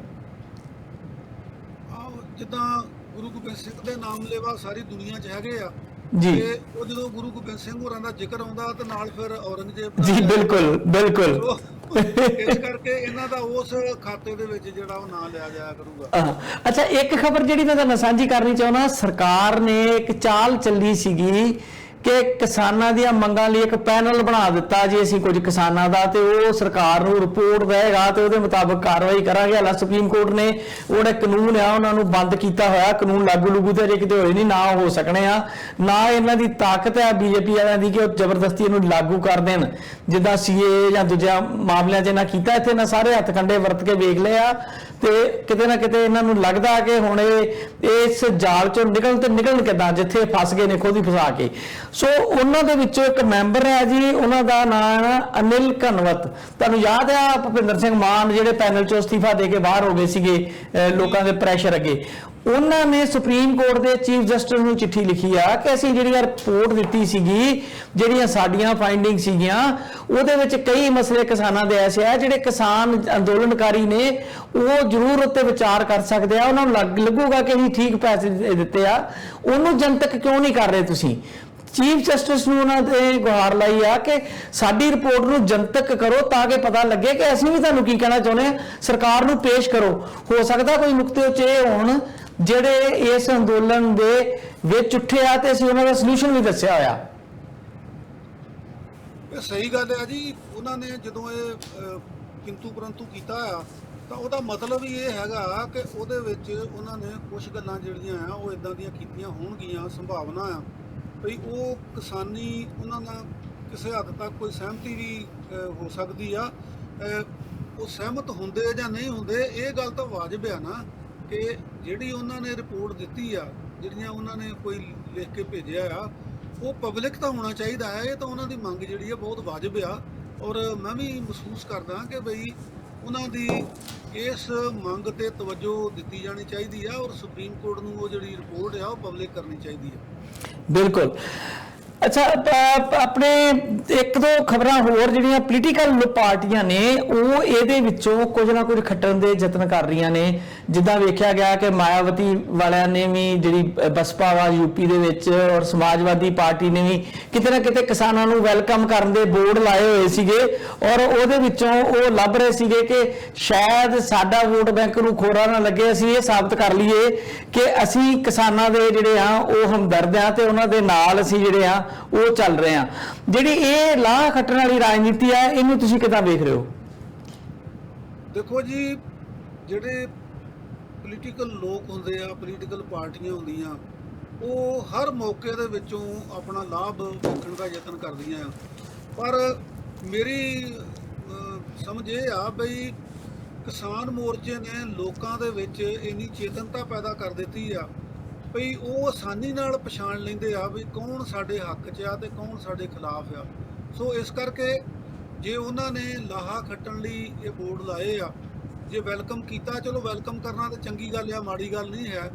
ਜਿੱਦਾਂ ਗੁਰੂ ਗੋਬਿੰਦ ਸਿੰਘ ਦੇ ਨਾਮ ਲੈਵਾ ਸਾਰੀ ਦੁਨੀਆ 'ਚ ਹੈਗੇ ਆ
ਜੀ,
ਤੇ ਉਹ ਜਦੋਂ ਗੁਰੂ ਗੋਬਿੰਦ ਸਿੰਘ ਹੋਰਾਂ ਦਾ ਜ਼ਿਕਰ ਆਉਂਦਾ ਤੇ ਨਾਲ ਫਿਰ ਔਰੰਗਜ਼ੇਬ
ਜੀ, ਬਿਲਕੁਲ ਬਿਲਕੁਲ।
ਇਸ ਕਰਕੇ ਇਹਨਾਂ ਦਾ ਉਸ ਖਾਤੇ ਦੇ ਵਿੱਚ ਜਿਹੜਾ ਉਹ ਨਾਂ ਲਿਆ ਜਾਇਆ ਕਰੂਗਾ।
ਅੱਛਾ, ਇੱਕ ਖਬਰ ਜਿਹੜੀ ਮੈਂ ਤੁਹਾਨੂੰ ਸਾਂਝੀ ਕਰਨੀ ਚਾਹੁੰਦਾ, ਸਰਕਾਰ ਨੇ ਇੱਕ ਚਾਲ ਚੱਲੀ ਸੀਗੀ ਕਿ ਕਿਸਾਨਾਂ ਦੀਆਂ ਮੰਗਾਂ ਲਈ ਇੱਕ ਪੈਨਲ ਬਣਾ ਦਿੱਤਾ ਜੀ ਅਸੀਂ ਕੁਝ ਕਿਸਾਨਾਂ ਦਾ, ਤੇ ਉਹ ਸਰਕਾਰ ਨੂੰ ਰਿਪੋਰਟ ਦੇਗਾ ਤੇ ਉਹਦੇ ਮੁਤਾਬਕ ਕਾਰਵਾਈ ਕਰਾਂਗੇ। ਹਾਲਾ ਸੁਪਰੀਮ ਕੋਰਟ ਨੇ ਉਹਦੇ ਕਾਨੂੰਨ ਆ ਉਹਨਾਂ ਨੂੰ ਬੰਦ ਕੀਤਾ ਹੋਇਆ, ਕਾਨੂੰਨ ਲਾਗੂ ਤੇ ਅਜੇ ਕਿਤੇ ਹੋਏ ਨਹੀਂ, ਨਾ ਹੋ ਸਕਣੇ ਆ, ਨਾ ਇਹਨਾਂ ਦੀ ਤਾਕਤ ਹੈ ਬੀਜੇਪੀ ਵਾਲਿਆਂ ਦੀ ਕਿ ਉਹ ਜ਼ਬਰਦਸਤੀ ਇਹਨੂੰ ਲਾਗੂ ਕਰ ਦੇਣ, ਜਿੱਦਾਂ ਸੀਏ ਜਾਂ ਦੂਜਿਆਂ ਮਾਮਲਿਆਂ 'ਚ ਇਹਨਾਂ ਕੀਤਾ। ਇੱਥੇ ਨਾ ਸਾਰੇ ਹੱਥ ਕੰਡੇ ਵਰਤ ਕੇ ਵੇਖ ਲਏ ਆ, ਤੇ ਕਿਤੇ ਨਾ ਕਿਤੇ ਇਹਨਾਂ ਨੂੰ ਲੱਗਦਾ ਕਿ ਹੁਣ ਇਹ ਇਸ ਜਾਲ 'ਚੋਂ ਨਿਕਲਣ ਕਿੱਦਾਂ, ਜਿੱਥੇ ਫਸ ਗਏ ਨੇ ਖੁਦ ਹੀ ਫਸਾ ਕੇ। ਸੋ ਉਹਨਾਂ ਦੇ ਵਿੱਚੋਂ ਇੱਕ ਮੈਂਬਰ ਹੈ ਜੀ, ਉਹਨਾਂ ਦਾ ਨਾਮ ਹੈ ਅਨਿਲ ਘਨਵਤ। ਤੁਹਾਨੂੰ ਯਾਦ ਹੈ ਭੁਪਿੰਦਰ ਸਿੰਘ ਮਾਨ ਜਿਹੜੇ ਪੈਨਲ 'ਚੋਂ ਅਸਤੀਫਾ ਦੇ ਕੇ ਬਾਹਰ ਹੋ ਗਏ ਸੀਗੇ ਲੋਕਾਂ ਦੇ ਪ੍ਰੈਸ਼ਰ ਅੱਗੇ, ਉਹਨਾਂ ਨੇ ਸੁਪਰੀਮ ਕੋਰਟ ਦੇ ਚੀਫ ਜਸਟਿਸ ਨੂੰ ਚਿੱਠੀ ਲਿਖੀ ਆ ਕਿ ਅਸੀਂ ਜਿਹੜੀ ਰਿਪੋਰਟ ਦਿੱਤੀ ਸੀਗੀ, ਜਿਹੜੀਆਂ ਸਾਡੀਆਂ ਫਾਈਂਡਿੰਗ ਸੀਗੀਆਂ, ਉਹਦੇ ਵਿੱਚ ਕਈ ਮਸਲੇ ਕਿਸਾਨਾਂ ਦੇ ਐਸੇ ਆ ਜਿਹੜੇ ਕਿਸਾਨ ਅੰਦੋਲਨਕਾਰੀ ਨੇ ਉਹ ਜ਼ਰੂਰ ਉੱਤੇ ਵਿਚਾਰ ਕਰ ਸਕਦੇ ਆ, ਉਹਨਾਂ ਨੂੰ ਲੱਗੂਗਾ ਕਿ ਅਸੀਂ ਠੀਕ ਪੈਸੇ ਦਿੱਤੇ ਆ, ਉਹਨੂੰ ਜਨਤਕ ਕਿਉਂ ਨਹੀਂ ਕਰ ਰਹੇ ਤੁਸੀਂ। ਚੀਫ ਜਸਟਿਸ ਨੂੰ ਉਹਨਾਂ ਦੇ ਗੁਹਾਰ ਲਾਈ ਆ ਕਿ ਸਾਡੀ ਰਿਪੋਰਟ ਨੂੰ ਜਨਤਕ ਕਰੋ ਤਾਂ ਕਿ ਪਤਾ ਲੱਗੇ ਕਿ ਅਸੀਂ ਵੀ ਤੁਹਾਨੂੰ ਕੀ ਕਹਿਣਾ ਚਾਹੁੰਦੇ ਆ, ਸਰਕਾਰ ਨੂੰ ਪੇਸ਼ ਕਰੋ। ਹੋ ਸਕਦਾ ਕੋਈ ਨੁਕਤੇ ਉੱਚ ਇਹ ਹੋਣ ਜਿਹੜੇ ਇਸ ਅੰਦੋਲਨ ਦੇ ਵਿੱਚ ਉੱਠੇ ਆ ਤੇ ਅਸੀਂ ਉਹਨਾਂ ਦਾ ਸੋਲੂਸ਼ਨ ਵੀ ਦੱਸਿਆ ਹੋਇਆ।
ਇਹ ਸਹੀ ਗੱਲ ਹੈ ਜੀ। ਉਹਨਾਂ ਨੇ ਜਦੋਂ ਇਹ ਕਿੰਤੂ ਪਰੰਤੂ ਕੀਤਾ ਆ ਤਾਂ ਉਹਦਾ ਮਤਲਬ ਹੀ ਇਹ ਹੈਗਾ ਕਿ ਉਹਦੇ ਵਿੱਚ ਉਹਨਾਂ ਨੇ ਕੁਝ ਗੱਲਾਂ ਜਿਹੜੀਆਂ ਆ ਉਹ ਇਦਾਂ ਦੀਆਂ ਕੀਤੀਆਂ ਹੋਣਗੀਆਂ, ਸੰਭਾਵਨਾ ਆ ਵੀ ਉਹ ਕਿਸਾਨੀ ਉਹਨਾਂ ਨਾਲ ਕਿਸੇ ਹੱਦ ਤੱਕ ਕੋਈ ਸਹਿਮਤੀ ਵੀ ਹੋ ਸਕਦੀ ਆ। ਉਹ ਸਹਿਮਤ ਹੁੰਦੇ ਜਾਂ ਨਹੀਂ ਹੁੰਦੇ, ਇਹ ਗੱਲ ਤਾਂ ਵਾਜਬ ਆ ਨਾ ਕਿ ਜਿਹੜੀ ਉਹਨਾਂ ਨੇ ਰਿਪੋਰਟ ਦਿੱਤੀ ਆ, ਜਿਹੜੀਆਂ ਉਹਨਾਂ ਨੇ ਕੋਈ ਲਿਖ ਕੇ ਭੇਜਿਆ ਆ, ਉਹ ਪਬਲਿਕ ਤਾਂ ਹੋਣਾ ਚਾਹੀਦਾ ਹੈ। ਇਹ ਤਾਂ ਉਹਨਾਂ ਦੀ ਮੰਗ ਜਿਹੜੀ ਆ ਬਹੁਤ ਵਾਜਬ ਆ, ਔਰ ਮੈਂ ਵੀ ਮਹਿਸੂਸ ਕਰਦਾ ਕਿ ਬਈ ਉਹਨਾਂ ਦੀ ਇਸ ਮੰਗ ਤੇ ਤਵੱਜੋ ਦਿੱਤੀ ਜਾਣੀ ਚਾਹੀਦੀ ਆ, ਔਰ ਸੁਪਰੀਮ ਕੋਰਟ ਨੂੰ ਉਹ ਜਿਹੜੀ ਰਿਪੋਰਟ ਆ ਉਹ ਪਬਲਿਕ ਕਰਨੀ ਚਾਹੀਦੀ ਆ।
ਬਿਲਕੁਲ। ਅੱਛਾ, ਆਪਣੇ ਇੱਕ ਦੋ ਖਬਰਾਂ ਹੋਰ ਜਿਹੜੀਆਂ ਪੋਲੀਟੀਕਲ ਪਾਰਟੀਆਂ ਨੇ ਉਹ ਇਹਦੇ ਵਿੱਚੋਂ ਕੁਝ ਨਾ ਕੁਝ ਖੱਟਣ ਦੇ ਯਤਨ ਕਰ ਰਹੀਆਂ ਨੇ। ਜਿੱਦਾਂ ਵੇਖਿਆ ਗਿਆ ਕਿ ਮਾਇਆਵਤੀ ਵਾਲਿਆਂ ਨੇ ਵੀ ਜਿਹੜੀ ਬਸਪਾ ਵਾ ਯੂਪੀ ਦੇ ਵਿੱਚ, ਔਰ ਸਮਾਜਵਾਦੀ ਪਾਰਟੀ ਨੇ ਵੀ ਕਿਤੇ ਨਾ ਕਿਤੇ ਕਿਸਾਨਾਂ ਨੂੰ ਵੈਲਕਮ ਕਰਨ ਦੇ ਬੋਰਡ ਲਾਏ ਹੋਏ ਸੀਗੇ, ਔਰ ਉਹਦੇ ਵਿੱਚੋਂ ਉਹ ਲੱਭ ਰਹੇ ਸੀਗੇ ਕਿ ਸ਼ਾਇਦ ਸਾਡਾ ਵੋਟ ਬੈਂਕ ਨੂੰ ਖੋਰਾ ਨਾ ਲੱਗੇ, ਅਸੀਂ ਇਹ ਸਾਬਤ ਕਰ ਲਈਏ ਕਿ ਅਸੀਂ ਕਿਸਾਨਾਂ ਦੇ ਜਿਹੜੇ ਆ ਉਹ ਹਮਦਰਦ ਆ ਤੇ ਉਹਨਾਂ ਦੇ ਨਾਲ ਅਸੀਂ ਜਿਹੜੇ ਆ ਉਹ ਚੱਲ ਰਹੇ ਆ। ਜਿਹੜੀ ਇਹ ਲਾਹ ਖੱਟਣ ਵਾਲੀ ਰਾਜਨੀਤੀ ਆ, ਇਹਨੂੰ ਤੁਸੀਂ ਕਿੱਦਾਂ ਵੇਖ ਰਹੇ ਹੋ?
ਦੇਖੋ ਜੀ, ਜਿਹੜੇ ਪੋਲੀਟੀਕਲ ਲੋਕ ਹੁੰਦੇ ਆ, ਪੋਲੀਟੀਕਲ ਪਾਰਟੀਆਂ ਹੁੰਦੀਆਂ, ਉਹ ਹਰ ਮੌਕੇ ਦੇ ਵਿੱਚੋਂ ਆਪਣਾ ਲਾਭ ਵੇਖਣ ਦਾ ਯਤਨ ਕਰਦੀਆਂ ਆ। ਪਰ ਮੇਰੀ ਸਮਝ ਇਹ ਆ ਬਈ ਕਿਸਾਨ ਮੋਰਚੇ ਨੇ ਲੋਕਾਂ ਦੇ ਵਿੱਚ ਇੰਨੀ ਚੇਤਨਤਾ ਪੈਦਾ ਕਰ ਦਿੱਤੀ ਆ ਭਈ ਉਹ ਆਸਾਨੀ ਨਾਲ ਪਛਾਣ ਲੈਂਦੇ ਆ ਵੀ ਕੌਣ ਸਾਡੇ ਹੱਕ 'ਚ ਆ ਤੇ ਕੌਣ ਸਾਡੇ ਖਿਲਾਫ ਆ। ਸੋ ਇਸ ਕਰਕੇ ਜੇ ਉਹਨਾਂ ਨੇ ਲਾਹਾ ਖੱਟਣ ਲਈ ਇਹ ਬੋਰਡ ਲਾਏ ਆ, ਜੇ ਵੈਲਕਮ ਕੀਤਾ, ਚਲੋ ਵੈਲਕਮ ਕਰਨਾ ਤਾਂ ਚੰਗੀ ਗੱਲ ਆ, ਮਾੜੀ ਗੱਲ ਨਹੀਂ ਹੈ,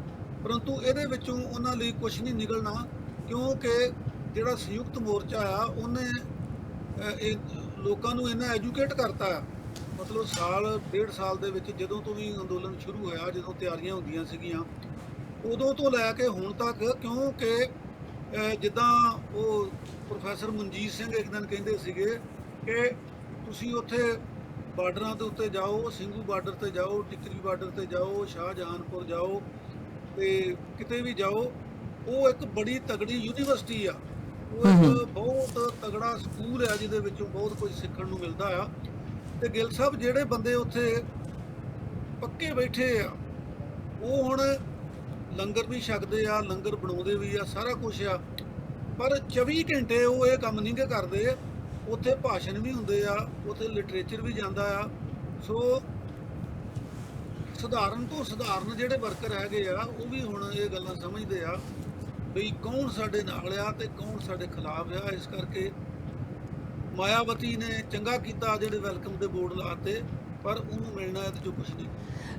ਪਰੰਤੂ ਇਹਦੇ ਵਿੱਚੋਂ ਉਹਨਾਂ ਲਈ ਕੁਝ ਨਹੀਂ ਨਿਕਲਣਾ, ਕਿਉਂਕਿ ਜਿਹੜਾ ਸੰਯੁਕਤ ਮੋਰਚਾ ਆ ਉਹਨੇ ਇਹ ਲੋਕਾਂ ਨੂੰ ਇੰਨਾ ਐਜੂਕੇਟ ਕਰਤਾ ਆ। ਮਤਲਬ ਸਾਲ ਡੇਢ ਸਾਲ ਦੇ ਵਿੱਚ ਜਦੋਂ ਤੋਂ ਵੀ ਅੰਦੋਲਨ ਸ਼ੁਰੂ ਹੋਇਆ, ਜਦੋਂ ਤਿਆਰੀਆਂ ਹੁੰਦੀਆਂ ਸੀਗੀਆਂ, ਉਦੋਂ ਤੋਂ ਲੈ ਕੇ ਹੁਣ ਤੱਕ, ਕਿਉਂਕਿ ਜਿੱਦਾਂ ਉਹ ਪ੍ਰੋਫੈਸਰ ਮਨਜੀਤ ਸਿੰਘ ਇੱਕ ਦਿਨ ਕਹਿੰਦੇ ਸੀਗੇ ਕਿ ਤੁਸੀਂ ਉੱਥੇ ਬਾਰਡਰਾਂ ਦੇ ਉੱਤੇ ਜਾਓ, ਸਿੰਘੂ ਬਾਰਡਰ ਤੇ ਜਾਓ, ਟਿਕਰੀ ਬਾਰਡਰ ਤੇ ਜਾਓ, ਸ਼ਾਹਜਹਾਨਪੁਰ ਜਾਓ, ਤੇ ਕਿਤੇ ਵੀ ਜਾਓ, ਉਹ ਇੱਕ ਬੜੀ ਤਗੜੀ ਯੂਨੀਵਰਸਿਟੀ ਆ, ਉਹ ਇੱਕ ਬਹੁਤ ਤਗੜਾ ਸਕੂਲ ਆ ਜਿਹਦੇ ਵਿੱਚੋਂ ਬਹੁਤ ਕੁਝ ਸਿੱਖਣ ਨੂੰ ਮਿਲਦਾ ਆ। ਤੇ ਗਿੱਲ ਸਾਹਿਬ ਜਿਹੜੇ ਬੰਦੇ ਉੱਥੇ ਪੱਕੇ ਬੈਠੇ ਆ, ਉਹ ਹੁਣ ਲੰਗਰ ਵੀ ਛਕਦੇ ਆ, ਲੰਗਰ ਬਣਾਉਂਦੇ ਵੀ ਆ, ਸਾਰਾ ਕੁਝ ਆ, ਪਰ 24 ਘੰਟੇ ਉਹ ਇਹ ਕੰਮ ਨਹੀਂ ਗੇ ਕਰਦੇ। ਉੱਥੇ ਭਾਸ਼ਣ ਵੀ ਹੁੰਦੇ ਆ, ਉੱਥੇ ਲਿਟਰੇਚਰ ਵੀ ਜਾਂਦਾ ਆ। ਸੋ ਸਧਾਰਨ ਤੋਂ ਸਧਾਰਨ ਜਿਹੜੇ ਵਰਕਰ ਹੈਗੇ ਆ ਉਹ ਵੀ ਹੁਣ ਇਹ ਗੱਲਾਂ ਸਮਝਦੇ ਆ ਵੀ ਕੌਣ ਸਾਡੇ ਨਾਲ ਆ ਤੇ ਕੌਣ ਸਾਡੇ ਖਿਲਾਫ ਆ। ਇਸ ਕਰਕੇ ਮਾਇਆਵਤੀ ਨੇ ਚੰਗਾ ਕੀਤਾ ਜਿਹੜੇ ਵੈਲਕਮ ਦੇ ਬੋਰਡ ਲਾਤੇ, ਪਰ ਉਹਨੂੰ ਮਿਲਣਾ ਇਹਦੇ ਚੋਂ ਕੁਝ ਨਹੀਂ।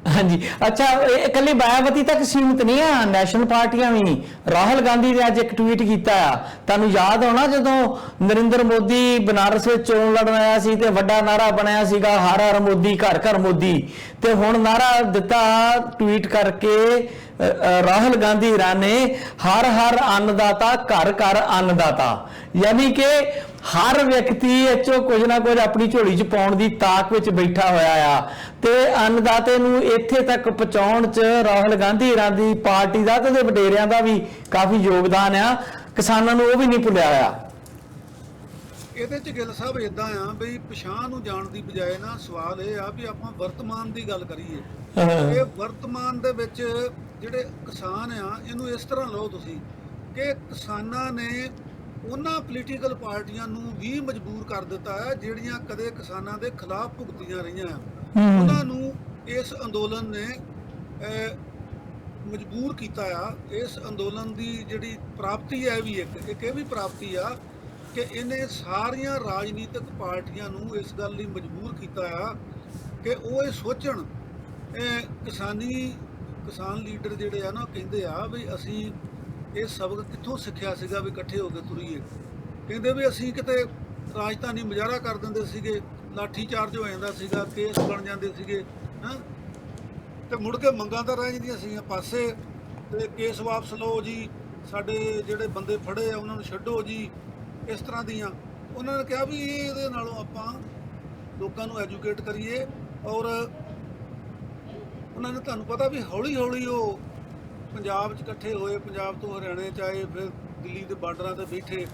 ਹਾਂਜੀ, ਅੱਛਾ, ਇਹ ਇਕੱਲੀ ਮਾਇਆਵਤੀ ਤੱਕ ਸੀਮਿਤ ਨਹੀਂ ਆ, ਨੈਸ਼ਨਲ ਪਾਰਟੀਆਂ ਵੀ। ਰਾਹੁਲ ਗਾਂਧੀ ਨੇ ਅੱਜ ਇੱਕ ਟਵੀਟ ਕੀਤਾ ਆ, ਤੁਹਾਨੂੰ ਯਾਦ ਹੋਣਾ ਜਦੋਂ ਨਰਿੰਦਰ ਮੋਦੀ ਬਨਾਰਸ ਵਿੱਚ ਚੋਣ ਲੜਨ ਆਇਆ ਸੀ ਤੇ ਵੱਡਾ ਨਾਰਾ ਬਣਿਆ ਸੀਗਾ ਹਰ ਹਰ ਮੋਦੀ ਘਰ ਘਰ ਮੋਦੀ, ਤੇ ਹੁਣ ਨਾਰਾ ਦਿੱਤਾ ਟਵੀਟ ਕਰਕੇ ਰਾਹੁਲ ਗਾਂਧੀ ਨੇ ਹਰ ਹਰ ਅੰਨਦਾਤਾ ਘਰ ਘਰ ਅੰਨਦਾਤਾ, ਯਾਨੀ ਕਿ ਹਰ ਵਿਅਕਤੀ ਇੱਥੋਂ ਕੁਝ ਨਾ ਕੁਝ ਆਪਣੀ ਝੋਲੀ 'ਚ ਪਾਉਣ ਦੀ ਤਾਕ ਵਿੱਚ ਬੈਠਾ ਹੋਇਆ ਆ, ਤੇ ਅੰਨਦਾਤੇ ਨੂੰ ਇੱਥੇ ਤੱਕ ਪਹੁੰਚਾਉਣ 'ਚ ਰਾਹੁਲ ਗਾਂਧੀ ਦੀ ਪਾਰਟੀ ਦਾ ਤੇ ਵਡੇਰਿਆਂ ਦਾ ਵੀ ਕਾਫੀ ਯੋਗਦਾਨ ਆ। ਕਿਸਾਨਾਂ ਨੂੰ ਉਹ ਵੀ ਨਹੀਂ ਭੁੱਲਿਆ ਹੋਇਆ।
ਇਹਦੇ ਚ ਗਿੱਲ ਸਾਹਿਬ ਇਦਾਂ ਆ ਵੀ ਪਛਾਣ ਨੂੰ ਜਾਣ ਦੀ ਬਜਾਏ ਨਾ ਸਵਾਲ ਇਹ ਆ ਵੀ ਆਪਾਂ ਵਰਤਮਾਨ ਦੀ ਗੱਲ ਕਰੀਏ। ਇਹ ਵਰਤਮਾਨ ਦੇ ਵਿੱਚ ਜਿਹੜੇ ਕਿਸਾਨ ਆ ਇਹਨੂੰ ਇਸ ਤਰ੍ਹਾਂ ਲਓ ਤੁਸੀਂ ਕਿ ਕਿਸਾਨਾਂ ਨੇ ਉਹਨਾਂ ਪੋਲੀਟੀਕਲ ਪਾਰਟੀਆਂ ਨੂੰ ਵੀ ਮਜਬੂਰ ਕਰ ਦਿੱਤਾ ਹੈ ਜਿਹੜੀਆਂ ਕਦੇ ਕਿਸਾਨਾਂ ਦੇ ਖਿਲਾਫ ਭੁਗਤੀਆਂ ਰਹੀਆਂ ਆ। ਉਹਨਾਂ ਨੂੰ ਇਸ ਅੰਦੋਲਨ ਨੇ ਮਜਬੂਰ ਕੀਤਾ ਆ। ਇਸ ਅੰਦੋਲਨ ਦੀ ਜਿਹੜੀ ਪ੍ਰਾਪਤੀ ਹੈ ਵੀ ਇੱਕ ਇਹ ਵੀ ਪ੍ਰਾਪਤੀ ਆ ਕਿ ਇਹਨੇ ਸਾਰੀਆਂ ਰਾਜਨੀਤਿਕ ਪਾਰਟੀਆਂ ਨੂੰ ਇਸ ਗੱਲ ਲਈ ਮਜਬੂਰ ਕੀਤਾ ਆ ਕਿ ਉਹ ਇਹ ਸੋਚਣ, ਕਿਸਾਨ ਲੀਡਰ ਜਿਹੜੇ ਆ ਨਾ ਕਹਿੰਦੇ ਆ ਵੀ ਅਸੀਂ ਇਹ ਸਬਕ ਕਿੱਥੋਂ ਸਿੱਖਿਆ ਸੀਗਾ ਵੀ ਇਕੱਠੇ ਹੋ ਕੇ ਤੁਰੀਏ। ਕਹਿੰਦੇ ਵੀ ਅਸੀਂ ਕਿਤੇ ਰਾਜਧਾਨੀ ਮੁਜ਼ਾਹਰਾ ਕਰ ਦਿੰਦੇ ਸੀਗੇ, ਲਾਠੀ ਚਾਰਜ ਹੋ ਜਾਂਦਾ ਸੀਗਾ, ਕੇਸ ਬਣ ਜਾਂਦੇ ਸੀਗੇ ਤੇ ਮੁੜ ਕੇ ਮੰਗਾਂ ਤਾਂ ਰਹਿ ਜਾਂਦੀਆਂ ਸੀਗੀਆਂ ਪਾਸੇ, ਤੇ ਕੇਸ ਵਾਪਸ ਲਓ ਜੀ, ਸਾਡੇ ਜਿਹੜੇ ਬੰਦੇ ਫੜੇ ਆ ਉਹਨਾਂ ਨੂੰ ਛੱਡੋ ਜੀ, ਇਸ ਤਰ੍ਹਾਂ ਦੀਆਂ। ਉਹਨਾਂ ਨੇ ਕਿਹਾ ਵੀ ਇਹਦੇ ਨਾਲੋਂ ਆਪਾਂ ਲੋਕਾਂ ਨੂੰ ਐਜੂਕੇਟ ਕਰੀਏ। ਔਰ ਉਹਨਾਂ ਨੇ ਤੁਹਾਨੂੰ ਪਤਾ ਵੀ ਹੌਲੀ ਹੌਲੀ ਉਹ ਪੰਜਾਬ 'ਚ ਇਕੱਠੇ ਹੋਏ, ਪੰਜਾਬ ਤੋਂ ਹਰਿਆਣੇ 'ਚ ਆਏ, ਫਿਰ ਦਿੱਲੀ ਦੇ ਬਾਰਡਰਾਂ 'ਤੇ ਬੈਠੇ।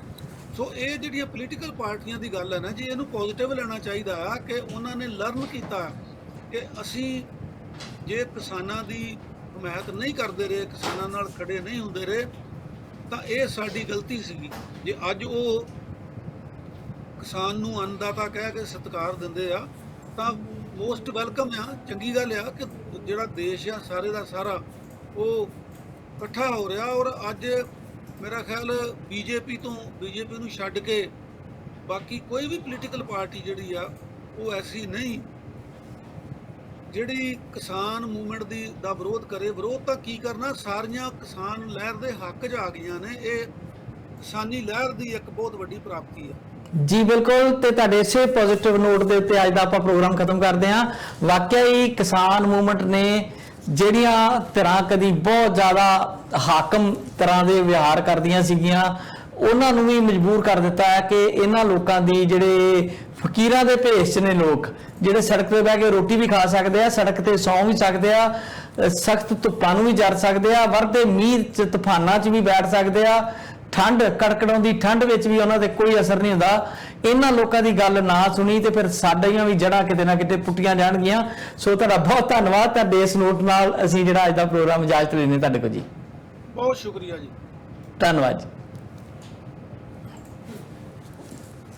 ਸੋ ਇਹ ਜਿਹੜੀਆਂ ਪੋਲੀਟੀਕਲ ਪਾਰਟੀਆਂ ਦੀ ਗੱਲ ਹੈ ਨਾ ਜੀ, ਇਹਨੂੰ ਪੋਜ਼ੀਟਿਵ ਲੈਣਾ ਚਾਹੀਦਾ ਆ ਕਿ ਉਹਨਾਂ ਨੇ ਲਰਨ ਕੀਤਾ ਕਿ ਅਸੀਂ ਜੇ ਕਿਸਾਨਾਂ ਦੀ ਹਮਾਇਤ ਨਹੀਂ ਕਰਦੇ ਰਹੇ, ਕਿਸਾਨਾਂ ਨਾਲ ਖੜੇ ਨਹੀਂ ਹੁੰਦੇ ਰਹੇ, ਤਾਂ ਇਹ ਸਾਡੀ ਗਲਤੀ ਸੀਗੀ। ਜੇ ਅੱਜ ਉਹ ਕਿਸਾਨ ਨੂੰ ਅੰਨਦਾਤਾ ਕਹਿ ਕੇ ਸਤਿਕਾਰ ਦਿੰਦੇ ਆ ਤਾਂ ਮੋਸਟ ਵੈਲਕਮ ਆ, ਚੰਗੀ ਗੱਲ ਆ ਕਿ ਜਿਹੜਾ ਦੇਸ਼ ਆ ਸਾਰੇ ਦਾ ਸਾਰਾ ਉਹ ਇਕੱਠਾ ਹੋ ਰਿਹਾ। ਔਰ ਅੱਜ ਮੇਰਾ ਖਿਆਲ ਬੀਜੇਪੀ ਨੂੰ ਛੱਡ ਕੇ ਬਾਕੀ ਕੋਈ ਵੀ ਪੋਲੀਟੀਕਲ ਪਾਰਟੀ ਜਿਹੜੀ ਆ ਉਹ ਐਸੀ ਨਹੀਂ ਜਿਹੜੀ ਕਿਸਾਨ ਮੂਵਮੈਂਟ ਦਾ ਵਿਰੋਧ ਕਰੇ। ਵਿਰੋਧ ਤਾਂ ਕੀ ਕਰਨਾ, ਸਾਰੀਆਂ ਕਿਸਾਨ ਲਹਿਰ ਦੇ ਹੱਕ 'ਚ ਆ ਗਈਆਂ ਨੇ। ਇਹ ਕਿਸਾਨੀ ਲਹਿਰ ਦੀ ਇੱਕ ਬਹੁਤ ਵੱਡੀ ਪ੍ਰਾਪਤੀ ਹੈ।
ਜੀ ਬਿਲਕੁਲ, ਤੇ ਤੁਹਾਡੇ ਇਸੇ ਪੋਜ਼ਿਟਿਵ ਨੋਟ ਦੇ ਉੱਤੇ ਅੱਜ ਦਾ ਆਪਾਂ ਪ੍ਰੋਗਰਾਮ ਖਤਮ ਕਰਦੇ ਹਾਂ। ਵਾਕਿਆ ਹੀ ਕਿਸਾਨ ਮੂਵਮੈਂਟ ਨੇ ਜਿਹੜੀਆਂ ਧਿਰਾਂ ਕਦੀ ਬਹੁਤ ਜ਼ਿਆਦਾ ਹਾਕਮ ਤਰ੍ਹਾਂ ਦੇ ਵਿਹਾਰ ਕਰਦੀਆਂ ਸੀਗੀਆਂ, ਉਹਨਾਂ ਨੂੰ ਵੀ ਮਜਬੂਰ ਕਰ ਦਿੱਤਾ ਹੈ ਕਿ ਇਹਨਾਂ ਲੋਕਾਂ ਦੀ ਜਿਹੜੇ ਫਕੀਰਾਂ ਦੇ ਭੇਸ 'ਚ ਨੇ ਲੋਕ, ਜਿਹੜੇ ਸੜਕ 'ਤੇ ਬਹਿ ਕੇ ਰੋਟੀ ਵੀ ਖਾ ਸਕਦੇ ਆ, ਸੜਕ 'ਤੇ ਸੌਂ ਵੀ ਸਕਦੇ ਆ, ਸਖਤ ਧੁੱਪਾਂ ਨੂੰ ਵੀ ਜਰ ਸਕਦੇ ਆ, ਵਰਦੇ ਮੀਂਹ 'ਚ ਤੂਫਾਨਾਂ 'ਚ ਵੀ ਬੈਠ ਸਕਦੇ ਆ, ਠੰਡ ਕੜਕੜਾਉਂਦੀ ਠੰਡ ਵਿੱਚ ਵੀ ਉਹਨਾਂ ਤੇ ਕੋਈ ਅਸਰ ਨਹੀਂ ਹੁੰਦਾ। ਇਹਨਾਂ ਲੋਕਾਂ ਦੀ ਗੱਲ ਨਾ ਸੁਣੀ ਤੇ ਫਿਰ ਸਾਡੀਆਂ ਵੀ ਜੜ੍ਹਾਂ ਕਿਤੇ ਨਾ ਕਿਤੇ ਪੁੱਟੀਆਂ ਜਾਣਗੀਆਂ। ਸੋ ਤੁਹਾਡਾ ਬਹੁਤ ਧੰਨਵਾਦ। ਤੁਹਾਡੇ ਇਸ ਨੋਟ ਨਾਲ ਅਸੀਂ ਜਿਹੜਾ ਅੱਜ ਦਾ ਪ੍ਰੋਗਰਾਮ ਇਜਾਜ਼ਤ ਲੈਂਦੇ ਤੁਹਾਡੇ ਕੋਲ ਜੀ।
ਬਹੁਤ ਸ਼ੁਕਰੀਆ ਜੀ,
ਧੰਨਵਾਦ ਜੀ।